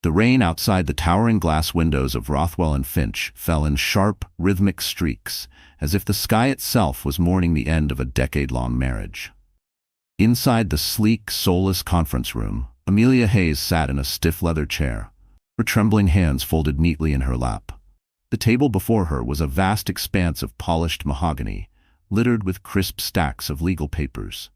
The rain outside the towering glass windows of Rothwell and Finch fell in sharp, rhythmic streaks, as if the sky itself was mourning the end of a decade-long marriage. Inside the sleek, soulless conference room, Amelia Hayes sat in a stiff leather chair, her trembling hands folded neatly in her lap. The table before her was a vast expanse of polished mahogany, littered with crisp stacks of legal papers.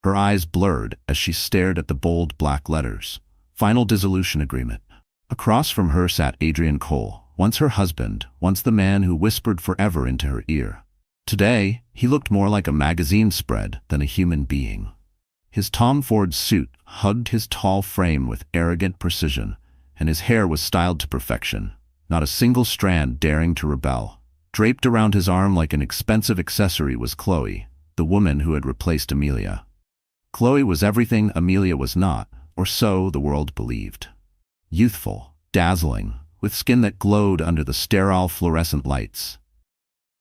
Her eyes blurred as she stared at the bold black letters. Final dissolution agreement. Across from her sat Adrian Cole, once her husband, once the man who whispered forever into her ear. Today, he looked more like a magazine spread than a human being. His Tom Ford suit hugged his tall frame with arrogant precision, and his hair was styled to perfection, not a single strand daring to rebel. Draped around his arm like an expensive accessory was Chloe, the woman who had replaced Amelia. Chloe was everything Amelia was not, or so the world believed. Youthful, dazzling, with skin that glowed under the sterile fluorescent lights.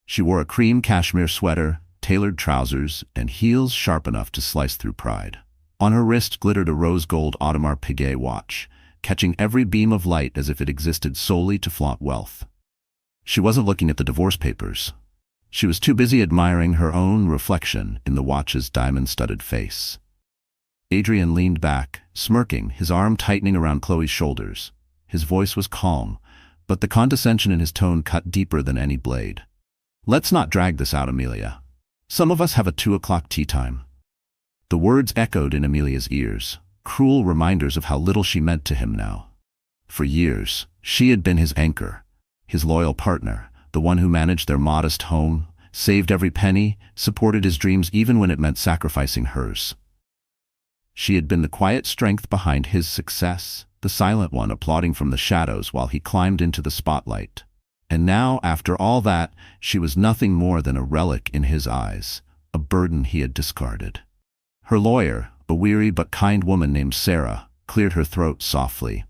She wore a cream cashmere sweater, tailored trousers, and heels sharp enough to slice through pride. On her wrist glittered a rose-gold Audemars Piguet watch, catching every beam of light as if it existed solely to flaunt wealth. She wasn't looking at the divorce papers. She was too busy admiring her own reflection in the watch's diamond-studded face. Adrian leaned back, smirking, his arm tightening around Chloe's shoulders. His voice was calm, but the condescension in his tone cut deeper than any blade. "Let's not drag this out, Amelia. Some of us have a 2 o'clock tea time." The words echoed in Amelia's ears, cruel reminders of how little she meant to him now. For years, she had been his anchor, his loyal partner, the one who managed their modest home, saved every penny, supported his dreams even when it meant sacrificing hers. She had been the quiet strength behind his success, the silent one applauding from the shadows while he climbed into the spotlight. And now, after all that, she was nothing more than a relic in his eyes, a burden he had discarded. Her lawyer, a weary but kind woman named Sarah, cleared her throat softly.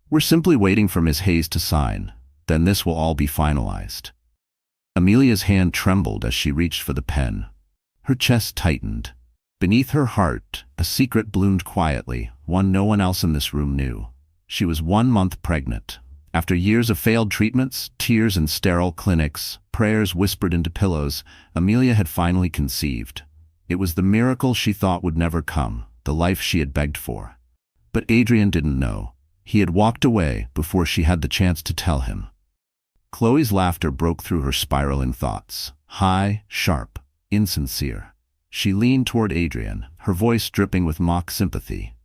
"We're simply waiting for Miss Hayes to sign. Then this will all be finalized." Amelia's hand trembled as she reached for the pen. Her chest tightened. Beneath her heart, a secret bloomed quietly, one no one else in this room knew. She was 1 month pregnant. After years of failed treatments, tears in sterile clinics, prayers whispered into pillows, Amelia had finally conceived. It was the miracle she thought would never come, the life she had begged for. But Adrian didn't know. He had walked away before she had the chance to tell him. Chloe's laughter broke through her spiraling thoughts, high, sharp, insincere. She leaned toward Adrian, her voice dripping with mock sympathy.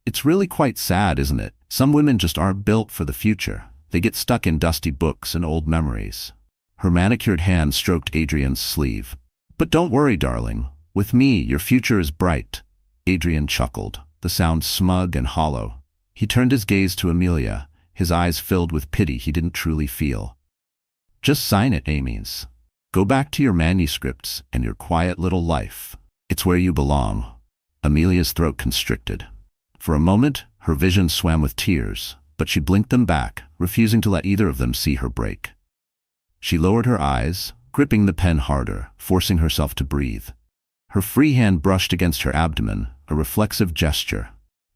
"It's really quite sad, isn't it? Some women just aren't built for the future. They get stuck in dusty books and old memories." Her manicured hand stroked Adrian's sleeve. "But don't worry, darling. With me, your future is bright." Adrian chuckled, the sound smug and hollow. He turned his gaze to Amelia, his eyes filled with pity he didn't truly feel. "Just sign it, Amy's. Go back to your manuscripts and your quiet little life. It's where you belong." Amelia's throat constricted. For a moment, her vision swam with tears, but she blinked them back, refusing to let either of them see her break. She lowered her eyes, gripping the pen harder, forcing herself to breathe. Her free hand brushed against her abdomen, a reflexive gesture,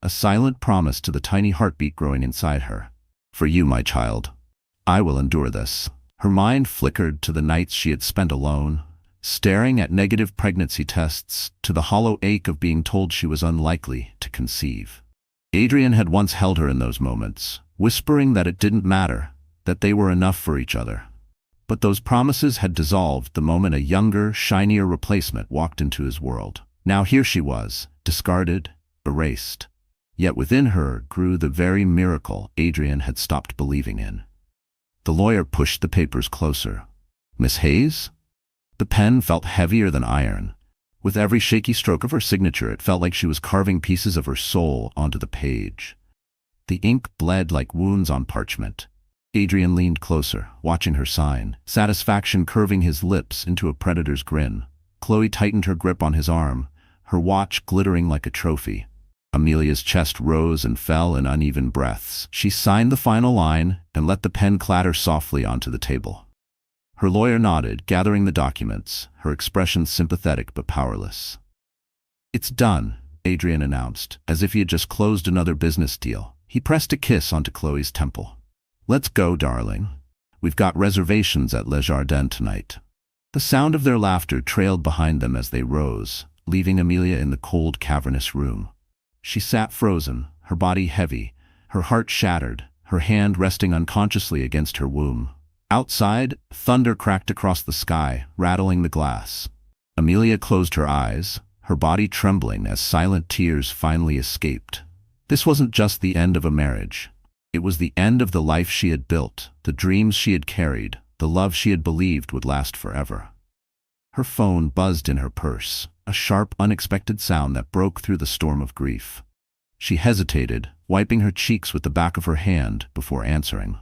a silent promise to the tiny heartbeat growing inside her. "For you, my child. I will endure this." Her mind flickered to the nights she had spent alone, staring at negative pregnancy tests, to the hollow ache of being told she was unlikely to conceive. Adrian had once held her in those moments, whispering that it didn't matter, that they were enough for each other. But those promises had dissolved the moment a younger, shinier replacement walked into his world. Now here she was, discarded, erased. Yet within her grew the very miracle Adrian had stopped believing in. The lawyer pushed the papers closer. "Miss Hayes?" The pen felt heavier than iron. With every shaky stroke of her signature, it felt like she was carving pieces of her soul onto the page. The ink bled like wounds on parchment. Adrian leaned closer, watching her sign, satisfaction curving his lips into a predator's grin. Chloe tightened her grip on his arm, her watch glittering like a trophy. Amelia's chest rose and fell in uneven breaths. She signed the final line and let the pen clatter softly onto the table. Her lawyer nodded, gathering the documents, her expression sympathetic but powerless. "It's done," Adrian announced, as if he had just closed another business deal. He pressed a kiss onto Chloe's temple. "Let's go, darling. We've got reservations at Le Jardin tonight." The sound of their laughter trailed behind them as they rose, leaving Amelia in the cold, cavernous room. She sat frozen, her body heavy, her heart shattered, her hand resting unconsciously against her womb. Outside, thunder cracked across the sky, rattling the glass. Amelia closed her eyes, her body trembling as silent tears finally escaped. This wasn't just the end of a marriage. It was the end of the life she had built, the dreams she had carried, the love she had believed would last forever. Her phone buzzed in her purse, a sharp, unexpected sound that broke through the storm of grief. She hesitated, wiping her cheeks with the back of her hand before answering.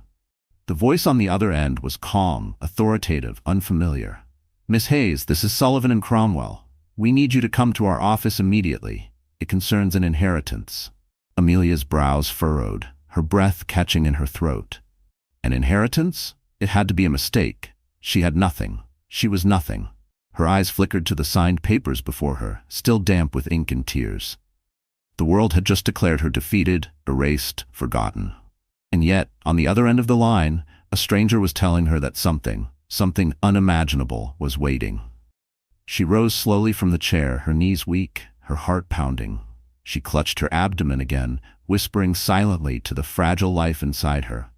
The voice on the other end was calm, authoritative, unfamiliar. "Miss Hayes, this is Sullivan and Cromwell. We need you to come to our office immediately. It concerns an inheritance." Amelia's brows furrowed, her breath catching in her throat. An inheritance? It had to be a mistake. She had nothing. She was nothing. Her eyes flickered to the signed papers before her, still damp with ink and tears. The world had just declared her defeated, erased, forgotten. And yet, on the other end of the line, a stranger was telling her that something unimaginable, was waiting. She rose slowly from the chair, her knees weak, her heart pounding. She clutched her abdomen again, whispering silently to the fragile life inside her.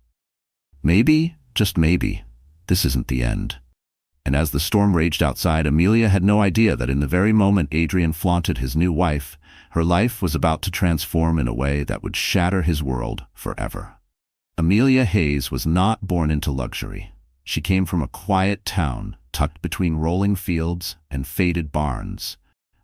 "Maybe, just maybe, this isn't the end." And as the storm raged outside, Amelia had no idea that in the very moment Adrian flaunted his new wife, her life was about to transform in a way that would shatter his world forever. Amelia Hayes was not born into luxury. She came from a quiet town, tucked between rolling fields and faded barns,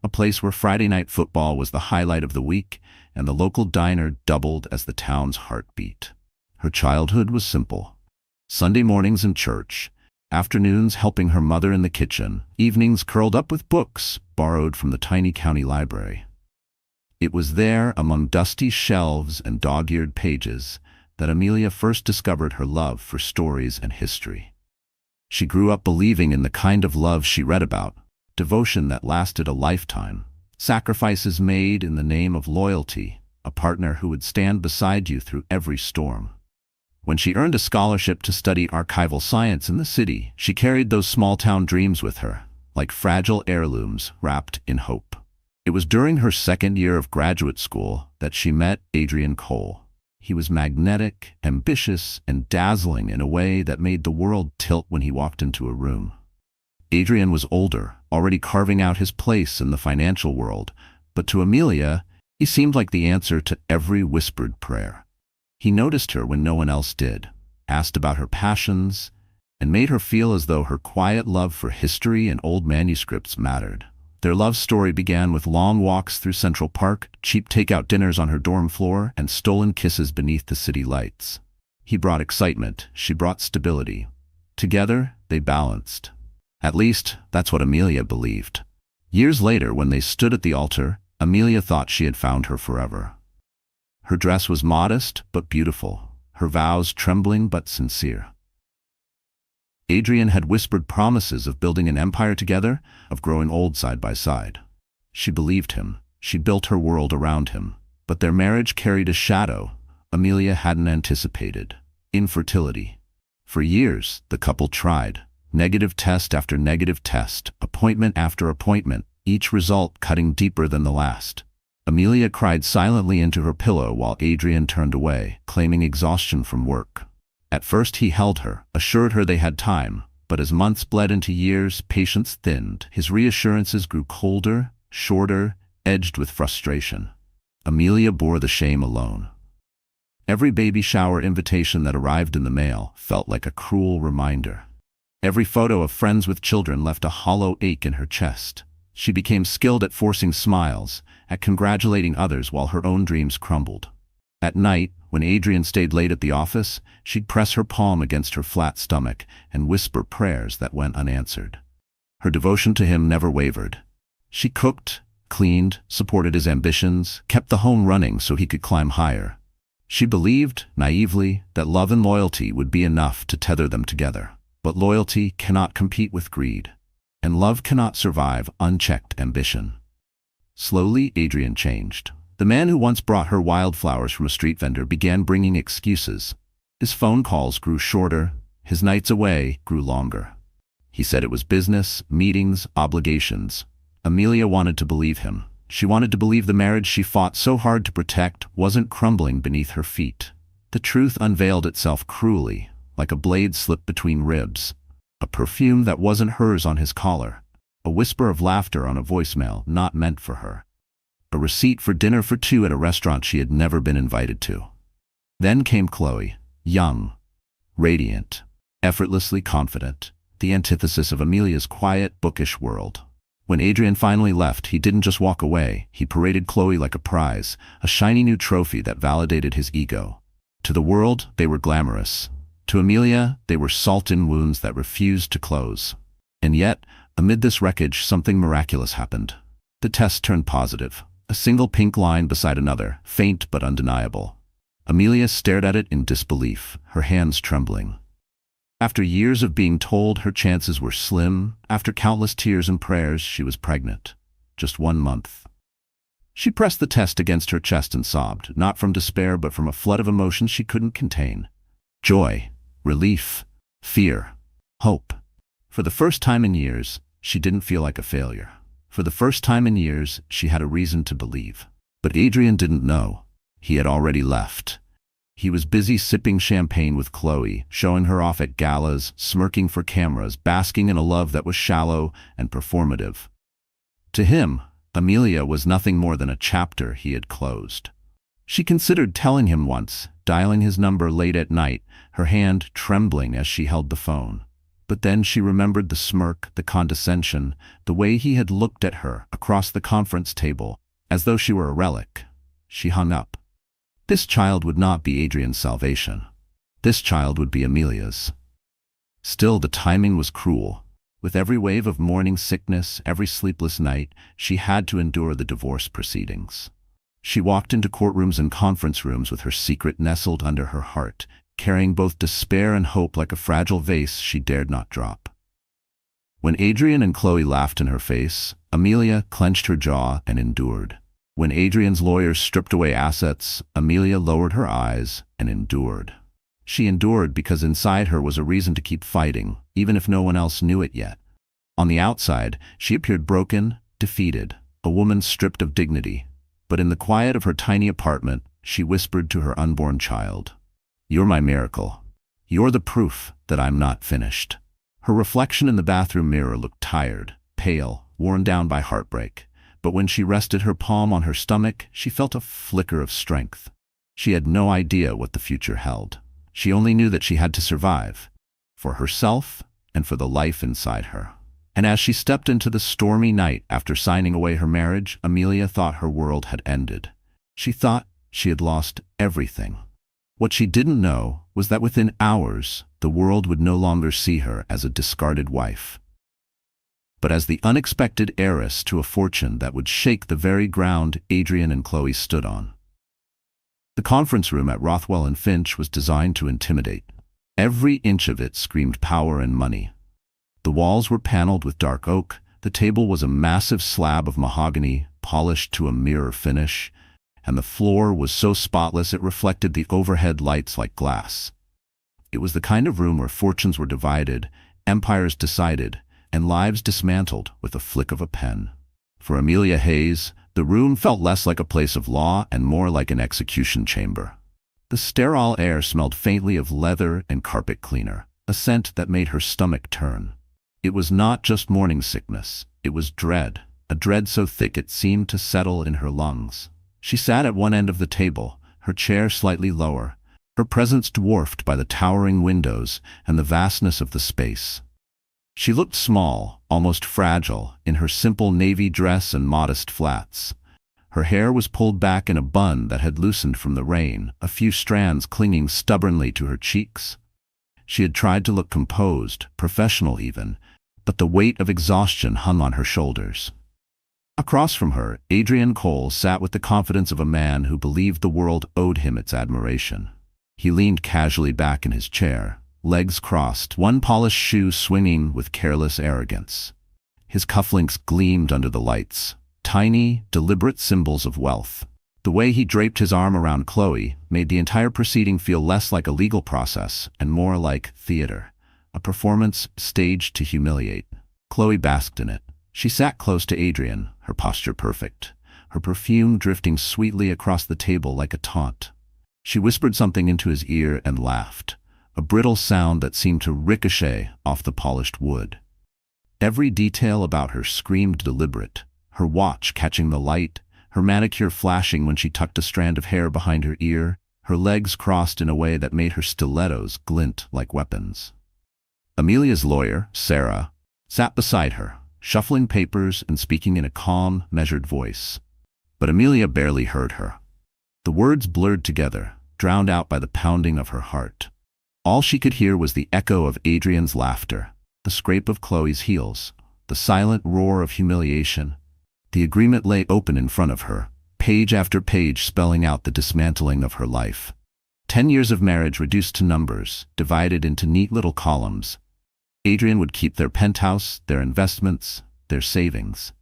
a place where Friday night football was the highlight of the week, and the local diner doubled as the town's heartbeat. Her childhood was simple. Sunday mornings in church, afternoons helping her mother in the kitchen, evenings curled up with books borrowed from the tiny county library. It was there, among dusty shelves and dog-eared pages, that Amelia first discovered her love for stories and history. She grew up believing in the kind of love she read about, devotion that lasted a lifetime, sacrifices made in the name of loyalty, a partner who would stand beside you through every storm. When she earned a scholarship to study archival science in the city, she carried those small-town dreams with her, like fragile heirlooms wrapped in hope. It was during her second year of graduate school that she met Adrian Cole. He was magnetic, ambitious, and dazzling in a way that made the world tilt when he walked into a room. Adrian was older, already carving out his place in the financial world, but to Amelia, he seemed like the answer to every whispered prayer. He noticed her when no one else did, asked about her passions, and made her feel as though her quiet love for history and old manuscripts mattered. Their love story began with long walks through Central Park, cheap takeout dinners on her dorm floor, and stolen kisses beneath the city lights. He brought excitement, she brought stability. Together, they balanced. At least, that's what Amelia believed. Years later, when they stood at the altar, Amelia thought she had found her forever. Her dress was modest but beautiful, her vows trembling but sincere. Adrian had whispered promises of building an empire together, of growing old side by side. She believed him. She built her world around him. But their marriage carried a shadow Amelia hadn't anticipated: infertility. For years, the couple tried. Negative test after negative test, appointment after appointment, each result cutting deeper than the last. Amelia cried silently into her pillow while Adrian turned away, claiming exhaustion from work. At first he held her, assured her they had time, but as months bled into years, patience thinned. His reassurances grew colder, shorter, edged with frustration. Amelia bore the shame alone. Every baby shower invitation that arrived in the mail felt like a cruel reminder. Every photo of friends with children left a hollow ache in her chest. She became skilled at forcing smiles, at congratulating others while her own dreams crumbled. At night, when Adrian stayed late at the office, she'd press her palm against her flat stomach and whisper prayers that went unanswered. Her devotion to him never wavered. She cooked, cleaned, supported his ambitions, kept the home running so he could climb higher. She believed, naively, that love and loyalty would be enough to tether them together. But loyalty cannot compete with greed, and love cannot survive unchecked ambition. Slowly, Adrian changed. The man who once brought her wildflowers from a street vendor began bringing excuses. His phone calls grew shorter, his nights away grew longer. He said it was business, meetings, obligations. Amelia wanted to believe him. She wanted to believe the marriage she fought so hard to protect wasn't crumbling beneath her feet. The truth unveiled itself cruelly, like a blade slipped between ribs. A perfume that wasn't hers on his collar. A whisper of laughter on a voicemail not meant for her. A receipt for dinner for two at a restaurant she had never been invited to. Then came Chloe, young, radiant, effortlessly confident, the antithesis of Amelia's quiet, bookish world. When Adrian finally left, he didn't just walk away, he paraded Chloe like a prize, a shiny new trophy that validated his ego. To the world, they were glamorous. To Amelia, they were salt-in wounds that refused to close. And yet, amid this wreckage, something miraculous happened. The test turned positive. A single pink line beside another, faint but undeniable. Amelia stared at it in disbelief, her hands trembling. After years of being told her chances were slim, after countless tears and prayers, she was pregnant. Just 1 month. She pressed the test against her chest and sobbed, not from despair but from a flood of emotions she couldn't contain. Joy, relief, fear, hope. For the first time in years, she didn't feel like a failure. For the first time in years, she had a reason to believe. But Adrian didn't know. He had already left. He was busy sipping champagne with Chloe, showing her off at galas, smirking for cameras, basking in a love that was shallow and performative. To him, Amelia was nothing more than a chapter he had closed. She considered telling him once, dialing his number late at night, her hand trembling as she held the phone. But then she remembered the smirk, the condescension, the way he had looked at her across the conference table, as though she were a relic. She hung up. This child would not be Adrian's salvation. This child would be Amelia's. Still, the timing was cruel. With every wave of morning sickness, every sleepless night, she had to endure the divorce proceedings. She walked into courtrooms and conference rooms with her secret nestled under her heart, carrying both despair and hope like a fragile vase she dared not drop. When Adrian and Chloe laughed in her face, Amelia clenched her jaw and endured. When Adrian's lawyers stripped away assets, Amelia lowered her eyes and endured. She endured because inside her was a reason to keep fighting, even if no one else knew it yet. On the outside, she appeared broken, defeated, a woman stripped of dignity. But in the quiet of her tiny apartment, she whispered to her unborn child, "You're my miracle. You're the proof that I'm not finished." Her reflection in the bathroom mirror looked tired, pale, worn down by heartbreak. But when she rested her palm on her stomach, she felt a flicker of strength. She had no idea what the future held. She only knew that she had to survive, for herself and for the life inside her. And as she stepped into the stormy night after signing away her marriage, Amelia thought her world had ended. She thought she had lost everything. What she didn't know was that within hours, the world would no longer see her as a discarded wife, but as the unexpected heiress to a fortune that would shake the very ground Adrian and Chloe stood on. The conference room at Rothwell and Finch was designed to intimidate. Every inch of it screamed power and money. The walls were paneled with dark oak, the table was a massive slab of mahogany, polished to a mirror finish, and the floor was so spotless it reflected the overhead lights like glass. It was the kind of room where fortunes were divided, empires decided, and lives dismantled with a flick of a pen. For Amelia Hayes, the room felt less like a place of law and more like an execution chamber. The sterile air smelled faintly of leather and carpet cleaner, a scent that made her stomach turn. It was not just morning sickness, it was dread, a dread so thick it seemed to settle in her lungs. She sat at one end of the table, her chair slightly lower, her presence dwarfed by the towering windows and the vastness of the space. She looked small, almost fragile, in her simple navy dress and modest flats. Her hair was pulled back in a bun that had loosened from the rain, a few strands clinging stubbornly to her cheeks. She had tried to look composed, professional even, but the weight of exhaustion hung on her shoulders. Across from her, Adrian Cole sat with the confidence of a man who believed the world owed him its admiration. He leaned casually back in his chair, legs crossed, one polished shoe swinging with careless arrogance. His cufflinks gleamed under the lights, tiny, deliberate symbols of wealth. The way he draped his arm around Chloe made the entire proceeding feel less like a legal process and more like theater, a performance staged to humiliate. Chloe basked in it. She sat close to Adrian, her posture perfect, her perfume drifting sweetly across the table like a taunt. She whispered something into his ear and laughed, a brittle sound that seemed to ricochet off the polished wood. Every detail about her screamed deliberate, her watch catching the light, her manicure flashing when she tucked a strand of hair behind her ear, her legs crossed in a way that made her stilettos glint like weapons. Amelia's lawyer, Sarah, sat beside her, shuffling papers and speaking in a calm, measured voice. But Amelia barely heard her. The words blurred together, drowned out by the pounding of her heart. All she could hear was the echo of Adrian's laughter, the scrape of Chloe's heels, the silent roar of humiliation. The agreement lay open in front of her, page after page spelling out the dismantling of her life. 10 years of marriage reduced to numbers, divided into neat little columns. Adrian would keep their penthouse, their investments, their savings.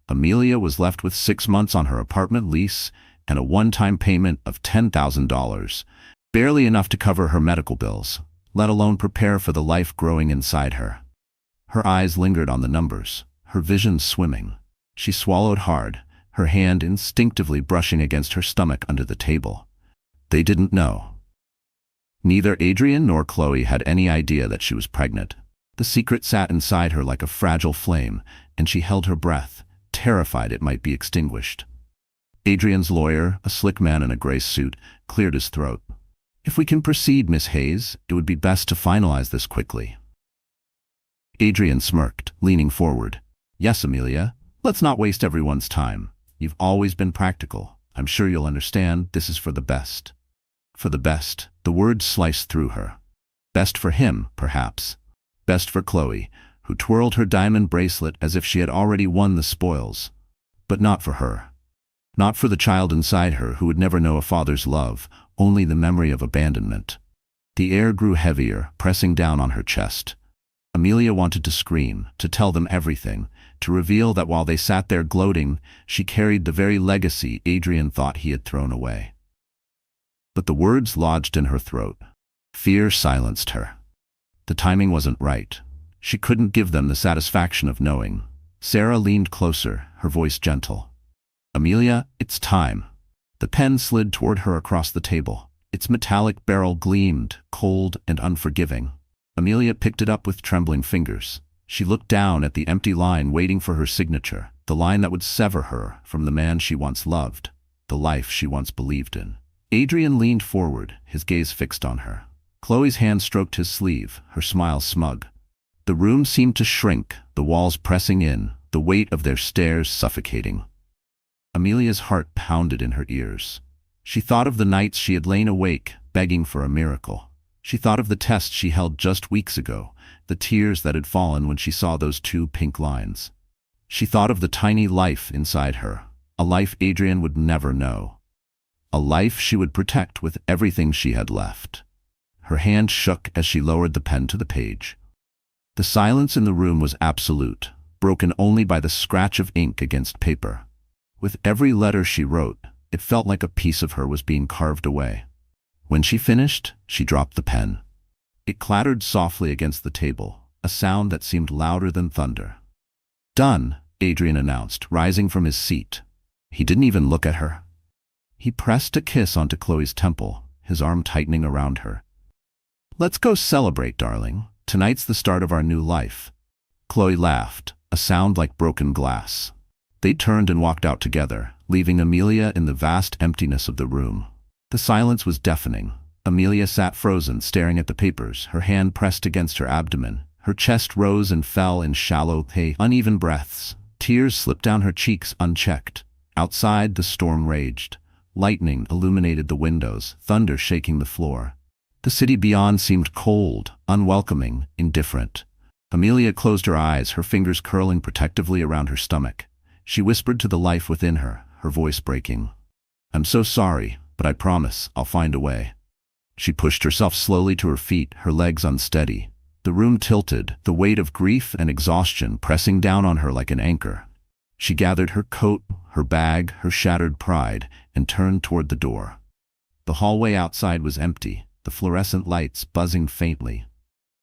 Amelia was left with 6 months on her apartment lease and a one-time payment of $10,000, barely enough to cover her medical bills, let alone prepare for the life growing inside her. Her eyes lingered on the numbers, her vision swimming. She swallowed hard, her hand instinctively brushing against her stomach under the table. They didn't know. Neither Adrian nor Chloe had any idea that she was pregnant. The secret sat inside her like a fragile flame, and she held her breath, terrified it might be extinguished. Adrian's lawyer, a slick man in a gray suit, cleared his throat. "If we can proceed, Miss Hayes, it would be best to finalize this quickly." Adrian smirked, leaning forward. "Yes, Amelia. Let's not waste everyone's time. You've always been practical. I'm sure you'll understand this is for the best." For the best, the words sliced through her. Best for him, perhaps. Best for Chloe, who twirled her diamond bracelet as if she had already won the spoils. But not for her. Not for the child inside her who would never know a father's love, only the memory of abandonment. The air grew heavier, pressing down on her chest. Amelia wanted to scream, to tell them everything, to reveal that while they sat there gloating, she carried the very legacy Adrian thought he had thrown away. But the words lodged in her throat. Fear silenced her. The timing wasn't right. She couldn't give them the satisfaction of knowing. Sarah leaned closer, her voice gentle. "Amelia, it's time." The pen slid toward her across the table. Its metallic barrel gleamed, cold and unforgiving. Amelia picked it up with trembling fingers. She looked down at the empty line waiting for her signature, the line that would sever her from the man she once loved, the life she once believed in. Adrian leaned forward, his gaze fixed on her. Chloe's hand stroked his sleeve, her smile smug. The room seemed to shrink, the walls pressing in, the weight of their stares suffocating. Amelia's heart pounded in her ears. She thought of the nights she had lain awake, begging for a miracle. She thought of the test she held just weeks ago, the tears that had fallen when she saw those 2 pink lines. She thought of the tiny life inside her, a life Adrian would never know. A life she would protect with everything she had left. Her hand shook as she lowered the pen to the page. The silence in the room was absolute, broken only by the scratch of ink against paper. With every letter she wrote, it felt like a piece of her was being carved away. When she finished, she dropped the pen. It clattered softly against the table, a sound that seemed louder than thunder. "Done," Adrian announced, rising from his seat. He didn't even look at her. He pressed a kiss onto Chloe's temple, his arm tightening around her. "Let's go celebrate, darling. Tonight's the start of our new life." Chloe laughed, a sound like broken glass. They turned and walked out together, leaving Amelia in the vast emptiness of the room. The silence was deafening. Amelia sat frozen, staring at the papers, her hand pressed against her abdomen. Her chest rose and fell in shallow, uneven breaths. Tears slipped down her cheeks unchecked. Outside, the storm raged. Lightning illuminated the windows, thunder shaking the floor. The city beyond seemed cold, unwelcoming, indifferent. Amelia closed her eyes, her fingers curling protectively around her stomach. She whispered to the life within her, her voice breaking. "I'm so sorry, but I promise I'll find a way." She pushed herself slowly to her feet, her legs unsteady. The room tilted, the weight of grief and exhaustion pressing down on her like an anchor. She gathered her coat, her bag, her shattered pride, and turned toward the door. The hallway outside was empty, the fluorescent lights buzzing faintly.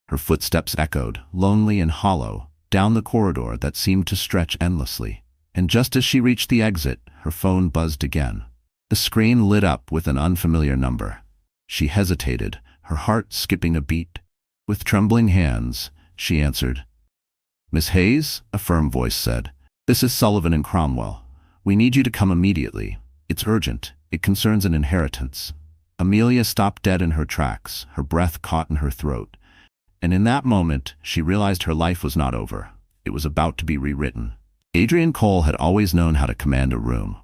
Her footsteps echoed, lonely and hollow, down the corridor that seemed to stretch endlessly. And just as she reached the exit, her phone buzzed again. The screen lit up with an unfamiliar number. She hesitated, her heart skipping a beat. With trembling hands, she answered. "Miss Hayes," a firm voice said, "this is Sullivan and Cromwell. We need you to come immediately. It's urgent. It concerns an inheritance." Amelia stopped dead in her tracks, her breath caught in her throat. And in that moment, she realized her life was not over. It was about to be rewritten. Adrian Cole had always known how to command a room.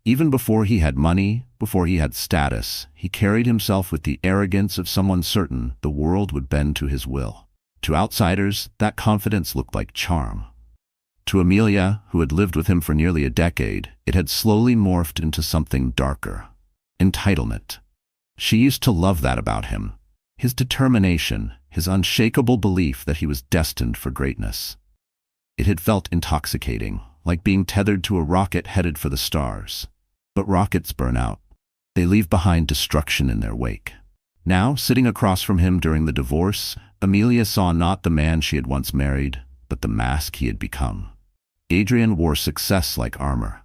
Even before he had money, before he had status, he carried himself with the arrogance of someone certain the world would bend to his will. To outsiders, that confidence looked like charm. To Amelia, who had lived with him for nearly a decade, it had slowly morphed into something darker. Entitlement. She used to love that about him. His determination, his unshakable belief that he was destined for greatness. It had felt intoxicating, like being tethered to a rocket headed for the stars. But rockets burn out. They leave behind destruction in their wake. Now, sitting across from him during the divorce, Amelia saw not the man she had once married, but the mask he had become. Adrian wore success like armor.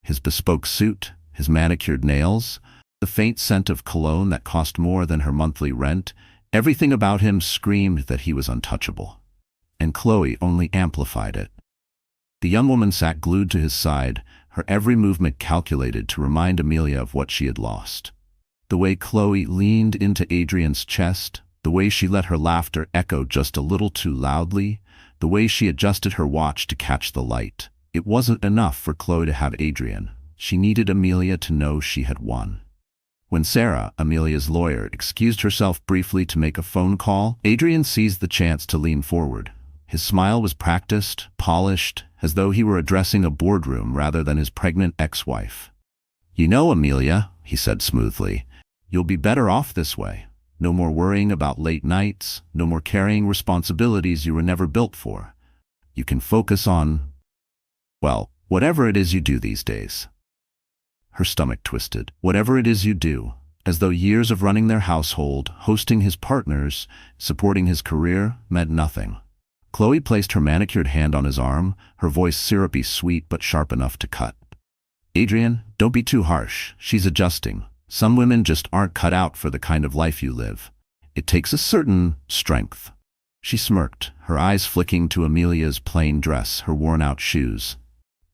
His bespoke suit, his manicured nails, the faint scent of cologne that cost more than her monthly rent, everything about him screamed that he was untouchable. And Chloe only amplified it. The young woman sat glued to his side, her every movement calculated to remind Amelia of what she had lost. The way Chloe leaned into Adrian's chest, the way she let her laughter echo just a little too loudly, the way she adjusted her watch to catch the light. It wasn't enough for Chloe to have Adrian. She needed Amelia to know she had won. When Sarah, Amelia's lawyer, excused herself briefly to make a phone call, Adrian seized the chance to lean forward. His smile was practiced, polished, as though he were addressing a boardroom rather than his pregnant ex-wife. "You know, Amelia," he said smoothly, "you'll be better off this way. No more worrying about late nights, no more carrying responsibilities you were never built for. You can focus on, well, whatever it is you do these days." Her stomach twisted. Whatever it is you do, as though years of running their household, hosting his partners, supporting his career, meant nothing. Chloe placed her manicured hand on his arm, her voice syrupy sweet but sharp enough to cut. "Adrian, don't be too harsh. She's adjusting. Some women just aren't cut out for the kind of life you live. It takes a certain strength." She smirked, her eyes flicking to Amelia's plain dress, her worn-out shoes.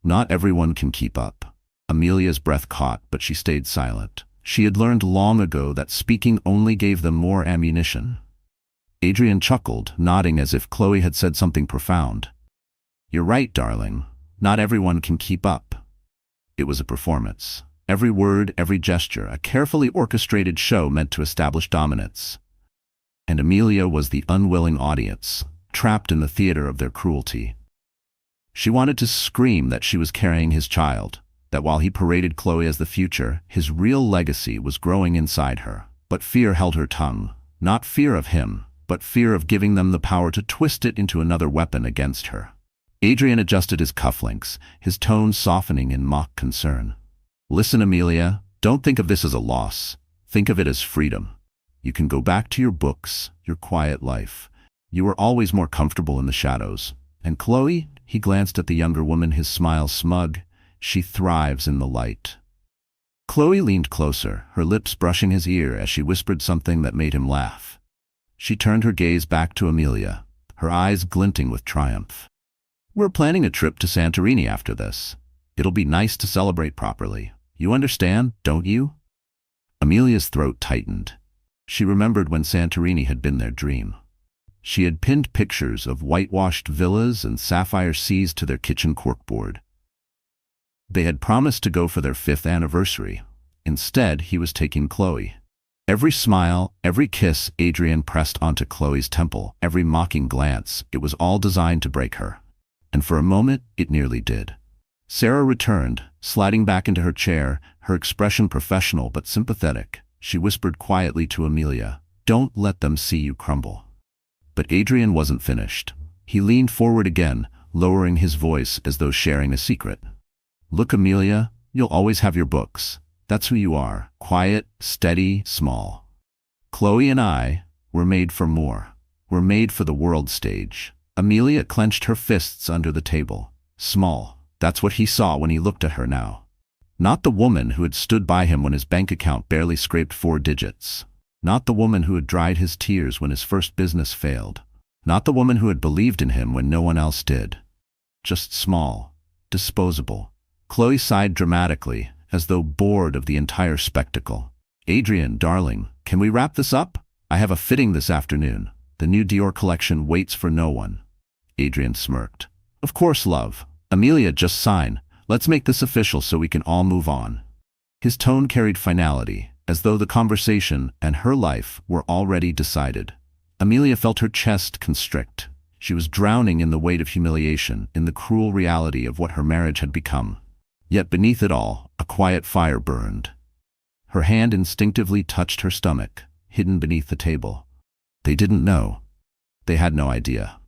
"Not everyone can keep up." Amelia's breath caught, but she stayed silent. She had learned long ago that speaking only gave them more ammunition. Adrian chuckled, nodding as if Chloe had said something profound. "You're right, darling. Not everyone can keep up." It was a performance. Every word, every gesture, a carefully orchestrated show meant to establish dominance. And Amelia was the unwilling audience, trapped in the theater of their cruelty. She wanted to scream that she was carrying his child, that while he paraded Chloe as the future, his real legacy was growing inside her. But fear held her tongue. Not fear of him, but fear of giving them the power to twist it into another weapon against her. Adrian adjusted his cufflinks, his tone softening in mock concern. "Listen, Amelia, don't think of this as a loss. Think of it as freedom. You can go back to your books, your quiet life. You were always more comfortable in the shadows. And Chloe," he glanced at the younger woman, his smile smug, "she thrives in the light." Chloe leaned closer, her lips brushing his ear as she whispered something that made him laugh. She turned her gaze back to Amelia, her eyes glinting with triumph. "We're planning a trip to Santorini after this. It'll be nice to celebrate properly. You understand, don't you?" Amelia's throat tightened. She remembered when Santorini had been their dream. She had pinned pictures of whitewashed villas and sapphire seas to their kitchen corkboard. They had promised to go for their 5th anniversary. Instead, he was taking Chloe. Every smile, every kiss Adrian pressed onto Chloe's temple, every mocking glance, it was all designed to break her. And for a moment, it nearly did. Sarah returned, sliding back into her chair, her expression professional but sympathetic. She whispered quietly to Amelia, "Don't let them see you crumble." But Adrian wasn't finished. He leaned forward again, lowering his voice as though sharing a secret. Look, Amelia, you'll always have your books. That's who you are. Quiet, steady, small. Chloe and I, we're made for more. We're made for the world stage. Amelia clenched her fists under the table. Small. That's what he saw when he looked at her now. Not the woman who had stood by him when his bank account barely scraped 4 digits. Not the woman who had dried his tears when his first business failed. Not the woman who had believed in him when no one else did. Just small. Disposable. Chloe sighed dramatically, as though bored of the entire spectacle. Adrian, darling, can we wrap this up? I have a fitting this afternoon. The new Dior collection waits for no one. Adrian smirked. Of course, love. Amelia, just sign. Let's make this official so we can all move on. His tone carried finality, as though the conversation and her life were already decided. Amelia felt her chest constrict. She was drowning in the weight of humiliation, in the cruel reality of what her marriage had become. Yet beneath it all, a quiet fire burned. Her hand instinctively touched her stomach, hidden beneath the table. They didn't know. They had no idea.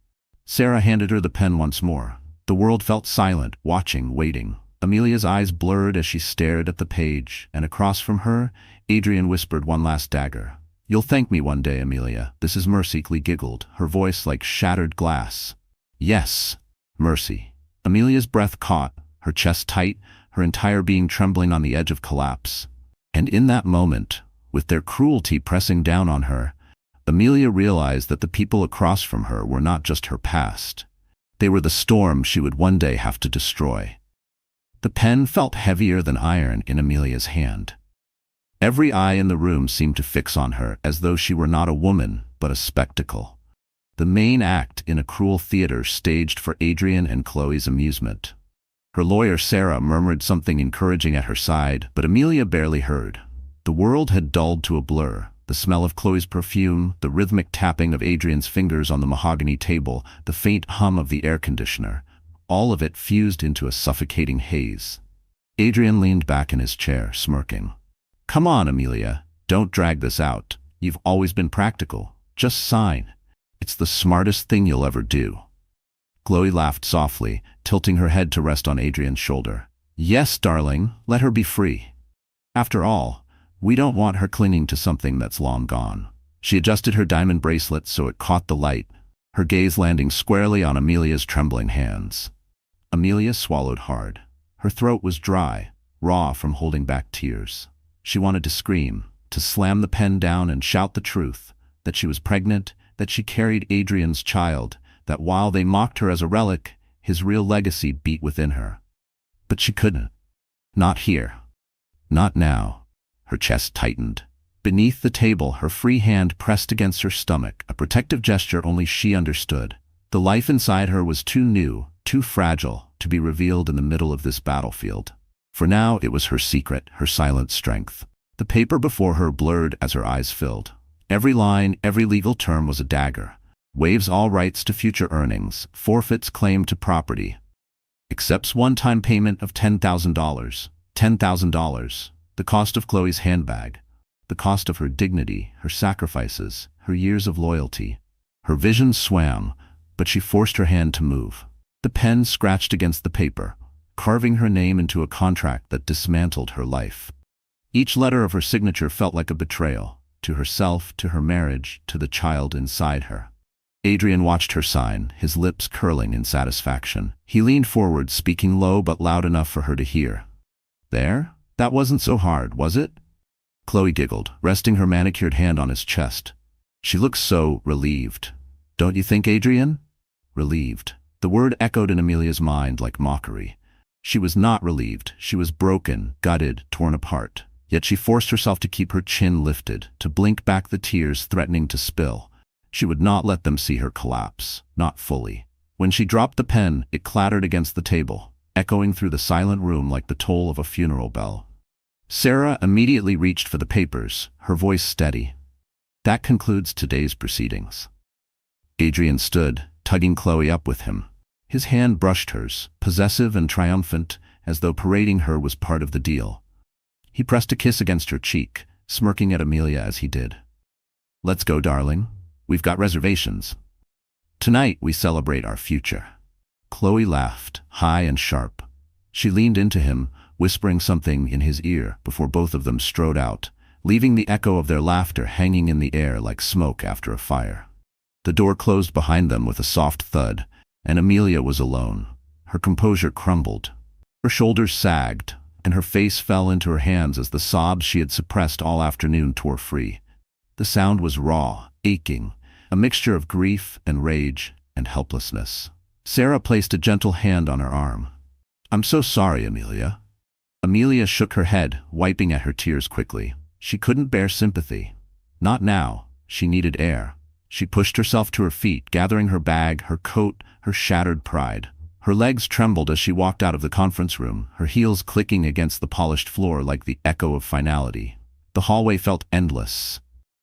Sarah handed her the pen once more. The world felt silent, watching, waiting. Amelia's eyes blurred as she stared at the page, and across from her, Adrian whispered one last dagger. You'll thank me one day, Amelia. This is Mercy, Chloe giggled, her voice like shattered glass. Yes, Mercy. Amelia's breath caught, her chest tight, her entire being trembling on the edge of collapse. And in that moment, with their cruelty pressing down on her, Amelia realized that the people across from her were not just her past. They were the storm she would one day have to destroy. The pen felt heavier than iron in Amelia's hand. Every eye in the room seemed to fix on her, as though she were not a woman, but a spectacle. The main act in a cruel theater staged for Adrian and Chloe's amusement. Her lawyer Sarah murmured something encouraging at her side, but Amelia barely heard. The world had dulled to a blur. The smell of Chloe's perfume, the rhythmic tapping of Adrian's fingers on the mahogany table, the faint hum of the air conditioner, all of it fused into a suffocating haze. Adrian leaned back in his chair, smirking. Come on, Amelia, don't drag this out. You've always been practical. Just sign. It's the smartest thing you'll ever do. Chloe laughed softly, tilting her head to rest on Adrian's shoulder. Yes, darling, let her be free. After all, we don't want her clinging to something that's long gone. She adjusted her diamond bracelet so it caught the light, her gaze landing squarely on Amelia's trembling hands. Amelia swallowed hard. Her throat was dry, raw from holding back tears. She wanted to scream, to slam the pen down and shout the truth, that she was pregnant, that she carried Adrian's child, that while they mocked her as a relic, his real legacy beat within her. But she couldn't. Not here. Not now. Her chest tightened. Beneath the table, her free hand pressed against her stomach, a protective gesture only she understood. The life inside her was too new, too fragile, to be revealed in the middle of this battlefield. For now, it was her secret, her silent strength. The paper before her blurred as her eyes filled. Every line, every legal term was a dagger. Waives all rights to future earnings, forfeits claim to property. Accepts one-time payment of $10,000. $10,000. The cost of Chloe's handbag. The cost of her dignity, her sacrifices, her years of loyalty. Her vision swam, but she forced her hand to move. The pen scratched against the paper, carving her name into a contract that dismantled her life. Each letter of her signature felt like a betrayal, to herself, to her marriage, to the child inside her. Adrian watched her sign, his lips curling in satisfaction. He leaned forward, speaking low but loud enough for her to hear. There? That wasn't so hard, was it? Chloe giggled, resting her manicured hand on his chest. She looked so relieved. Don't you think, Adrian? Relieved. The word echoed in Amelia's mind like mockery. She was not relieved. She was broken, gutted, torn apart. Yet she forced herself to keep her chin lifted, to blink back the tears threatening to spill. She would not let them see her collapse, not fully. When she dropped the pen, it clattered against the table, echoing through the silent room like the toll of a funeral bell. Sarah immediately reached for the papers, her voice steady. That concludes today's proceedings. Adrian stood, tugging Chloe up with him. His hand brushed hers, possessive and triumphant, as though parading her was part of the deal. He pressed a kiss against her cheek, smirking at Amelia as he did. Let's go, darling. We've got reservations. Tonight we celebrate our future. Chloe laughed, high and sharp. She leaned into him, whispering something in his ear before both of them strode out, leaving the echo of their laughter hanging in the air like smoke after a fire. The door closed behind them with a soft thud, and Amelia was alone. Her composure crumbled. Her shoulders sagged, and her face fell into her hands as the sobs she had suppressed all afternoon tore free. The sound was raw, aching, a mixture of grief and rage and helplessness. Sarah placed a gentle hand on her arm. "I'm so sorry, Amelia." Amelia shook her head, wiping at her tears quickly. She couldn't bear sympathy. Not now. She needed air. She pushed herself to her feet, gathering her bag, her coat, her shattered pride. Her legs trembled as she walked out of the conference room, her heels clicking against the polished floor like the echo of finality. The hallway felt endless,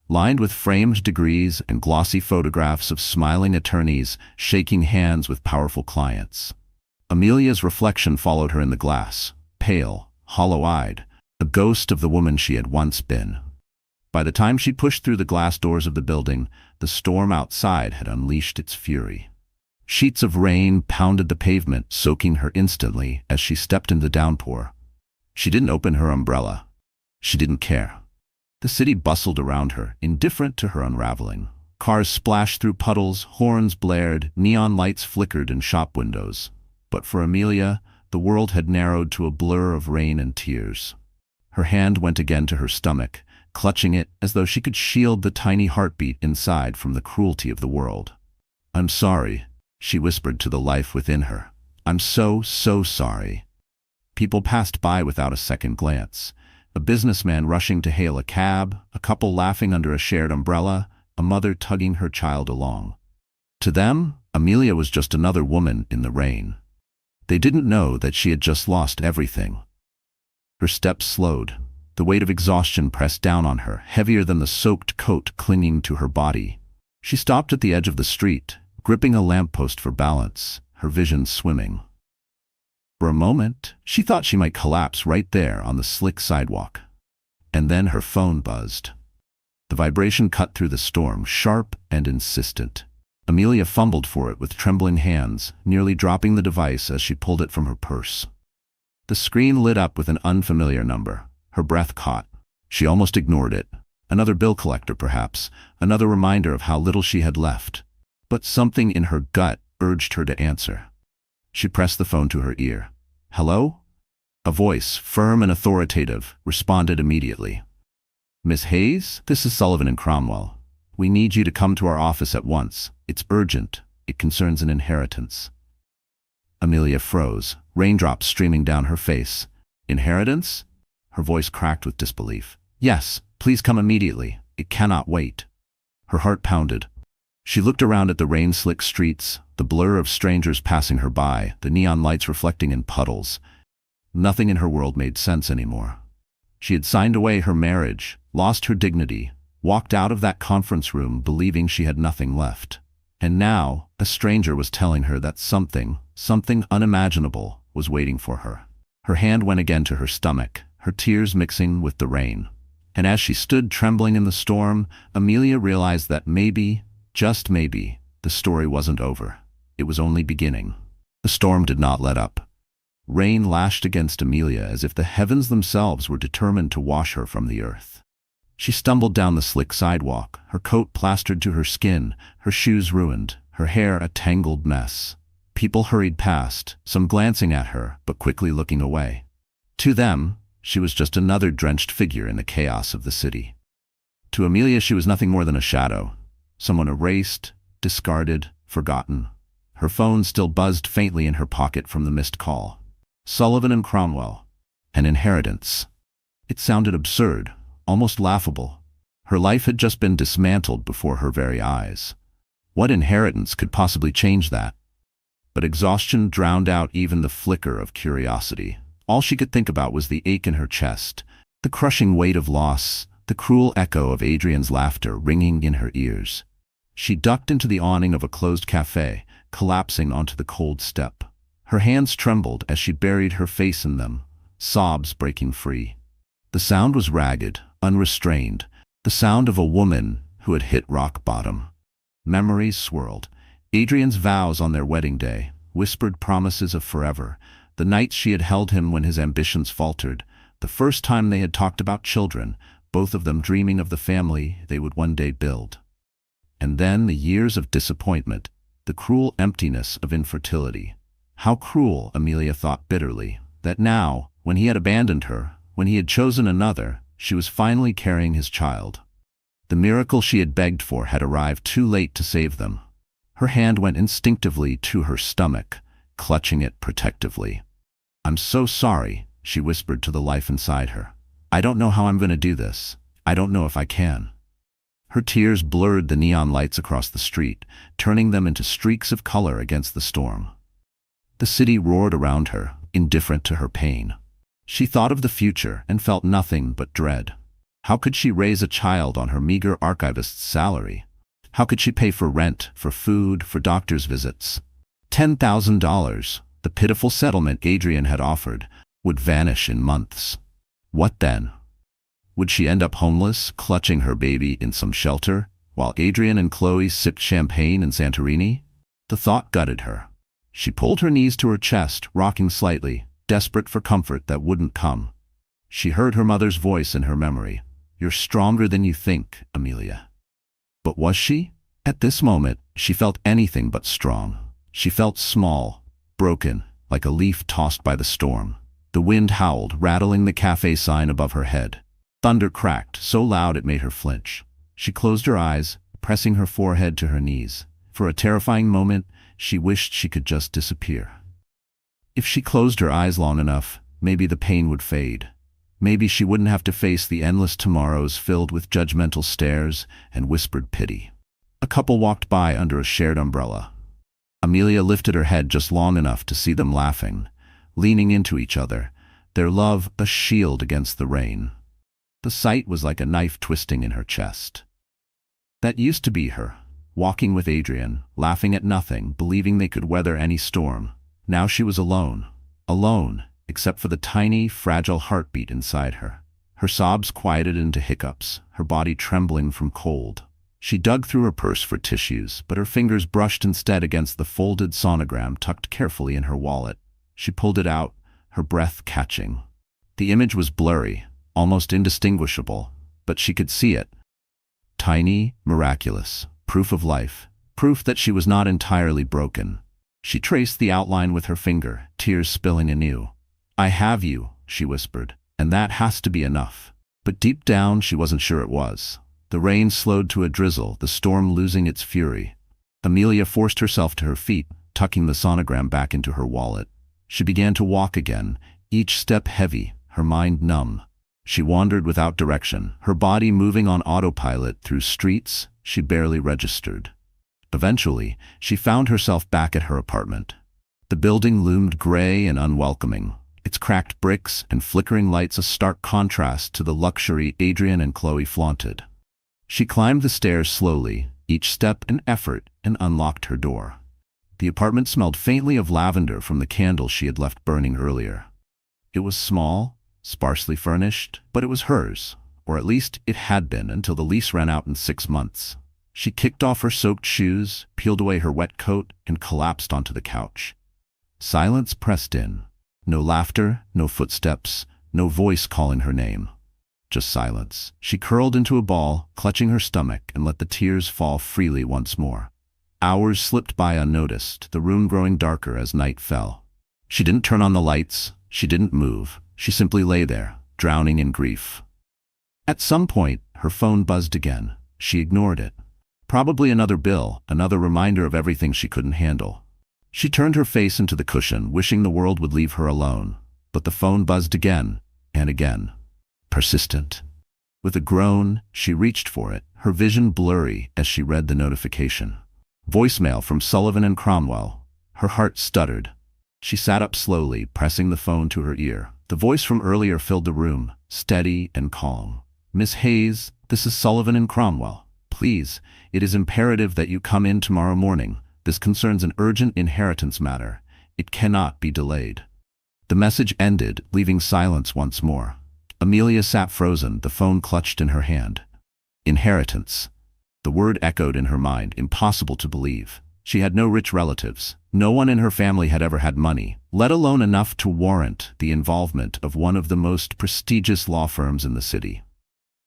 lined with framed degrees and glossy photographs of smiling attorneys shaking hands with powerful clients. Amelia's reflection followed her in the glass, pale, hollow-eyed, a ghost of the woman she had once been. By the time she pushed through the glass doors of the building, the storm outside had unleashed its fury. Sheets of rain pounded the pavement, soaking her instantly as she stepped in the downpour. She didn't open her umbrella. She didn't care. The city bustled around her, indifferent to her unraveling. Cars splashed through puddles, horns blared, neon lights flickered in shop windows. But for Amelia, the world had narrowed to a blur of rain and tears. Her hand went again to her stomach, clutching it as though she could shield the tiny heartbeat inside from the cruelty of the world. "I'm sorry," she whispered to the life within her. "I'm so sorry." People passed by without a second glance. A businessman rushing to hail a cab, a couple laughing under a shared umbrella, a mother tugging her child along. To them, Amelia was just another woman in the rain. They didn't know that she had just lost everything. Her steps slowed. The weight of exhaustion pressed down on her, heavier than the soaked coat clinging to her body. She stopped at the edge of the street, gripping a lamppost for balance, her vision swimming. For a moment, she thought she might collapse right there on the slick sidewalk. And then her phone buzzed. The vibration cut through the storm, sharp and insistent. Amelia fumbled for it with trembling hands, nearly dropping the device as she pulled it from her purse. The screen lit up with an unfamiliar number. Her breath caught. She almost ignored it. Another bill collector, perhaps, another reminder of how little she had left. But something in her gut urged her to answer. She pressed the phone to her ear. "Hello?" A voice, firm and authoritative, responded immediately. "Miss Hayes, this is Sullivan and Cromwell. We need you to come to our office at once. It's urgent. It concerns an inheritance." Amelia froze, raindrops streaming down her face. "Inheritance?" Her voice cracked with disbelief. "Yes, please come immediately. It cannot wait." Her heart pounded. She looked around at the rain-slick streets, the blur of strangers passing her by, the neon lights reflecting in puddles. Nothing in her world made sense anymore. She had signed away her marriage, lost her dignity, walked out of that conference room believing she had nothing left. And now, a stranger was telling her that something unimaginable, was waiting for her. Her hand went again to her stomach, her tears mixing with the rain. And as she stood trembling in the storm, Amelia realized that maybe, just maybe, the story wasn't over. It was only beginning. The storm did not let up. Rain lashed against Amelia as if the heavens themselves were determined to wash her from the earth. She stumbled down the slick sidewalk, her coat plastered to her skin, her shoes ruined, her hair a tangled mess. People hurried past, some glancing at her, but quickly looking away. To them, she was just another drenched figure in the chaos of the city. To Amelia, she was nothing more than a shadow. Someone erased, discarded, forgotten. Her phone still buzzed faintly in her pocket from the missed call. Sullivan and Cromwell. An inheritance. It sounded absurd, almost laughable. Her life had just been dismantled before her very eyes. What inheritance could possibly change that? But exhaustion drowned out even the flicker of curiosity. All she could think about was the ache in her chest, the crushing weight of loss, the cruel echo of Adrian's laughter ringing in her ears. She ducked into the awning of a closed cafe, collapsing onto the cold step. Her hands trembled as she buried her face in them, sobs breaking free. The sound was ragged, unrestrained, the sound of a woman who had hit rock bottom. Memories swirled. Adrian's vows on their wedding day, whispered promises of forever, The nights she had held him when his ambitions faltered, the first time they had talked about children, both of them dreaming of the family they would one day build. And then the years of disappointment, the cruel emptiness of infertility. How cruel, Amelia thought bitterly, that now, when he had abandoned her, when he had chosen another, she was finally carrying his child. The miracle she had begged for had arrived too late to save them. Her hand went instinctively to her stomach, clutching it protectively. "I'm so sorry," she whispered to the life inside her. "I don't know how I'm going to do this. I don't know if I can." Her tears blurred the neon lights across the street, turning them into streaks of color against the storm. The city roared around her, indifferent to her pain. She thought of the future and felt nothing but dread. How could she raise a child on her meager archivist's salary? How could she pay for rent, for food, for doctor's visits? $10,000, the pitiful settlement Adrian had offered, would vanish in months. What then? Would she end up homeless, clutching her baby in some shelter, while Adrian and Chloe sipped champagne in Santorini? The thought gutted her. She pulled her knees to her chest, rocking slightly, desperate for comfort that wouldn't come. She heard her mother's voice in her memory. "You're stronger than you think, Amelia." But was she? At this moment, she felt anything but strong. She felt small, broken, like a leaf tossed by the storm. The wind howled, rattling the cafe sign above her head. Thunder cracked, so loud it made her flinch. She closed her eyes, pressing her forehead to her knees. For a terrifying moment, she wished she could just disappear. If she closed her eyes long enough, maybe the pain would fade. Maybe she wouldn't have to face the endless tomorrows filled with judgmental stares and whispered pity. A couple walked by under a shared umbrella. Amelia lifted her head just long enough to see them laughing, leaning into each other, their love a shield against the rain. The sight was like a knife twisting in her chest. That used to be her, walking with Adrian, laughing at nothing, believing they could weather any storm. Now she was alone. Alone, except for the tiny, fragile heartbeat inside her. Her sobs quieted into hiccups, her body trembling from cold. She dug through her purse for tissues, but her fingers brushed instead against the folded sonogram tucked carefully in her wallet. She pulled it out, her breath catching. The image was blurry, almost indistinguishable, but she could see it. Tiny, miraculous, proof of life, proof that she was not entirely broken. She traced the outline with her finger, tears spilling anew. "I have you," she whispered, "and that has to be enough." But deep down she wasn't sure it was. The rain slowed to a drizzle, the storm losing its fury. Amelia forced herself to her feet, tucking the sonogram back into her wallet. She began to walk again, each step heavy, her mind numb. She wandered without direction, her body moving on autopilot through streets she barely registered. Eventually, she found herself back at her apartment. The building loomed gray and unwelcoming, its cracked bricks and flickering lights a stark contrast to the luxury Adrian and Chloe flaunted. She climbed the stairs slowly, each step an effort, and unlocked her door. The apartment smelled faintly of lavender from the candle she had left burning earlier. It was small, sparsely furnished, but it was hers, or at least it had been until the lease ran out in 6 months. She kicked off her soaked shoes, peeled away her wet coat, and collapsed onto the couch. Silence pressed in. No laughter, no footsteps, no voice calling her name. Just silence. She curled into a ball, clutching her stomach, and let the tears fall freely once more. Hours slipped by unnoticed, the room growing darker as night fell. She didn't turn on the lights, she didn't move, she simply lay there, drowning in grief. At some point, her phone buzzed again. She ignored it. Probably another bill, another reminder of everything she couldn't handle. She turned her face into the cushion, wishing the world would leave her alone. But the phone buzzed again, and again. Persistent. With a groan, she reached for it, her vision blurry as she read the notification. Voicemail from Sullivan and Cromwell. Her heart stuttered. She sat up slowly, pressing the phone to her ear. The voice from earlier filled the room, steady and calm. "Miss Hayes, this is Sullivan and Cromwell. Please, it is imperative that you come in tomorrow morning. This concerns an urgent inheritance matter. It cannot be delayed." The message ended, leaving silence once more. Amelia sat frozen, the phone clutched in her hand. Inheritance. The word echoed in her mind, impossible to believe. She had no rich relatives. No one in her family had ever had money, let alone enough to warrant the involvement of one of the most prestigious law firms in the city.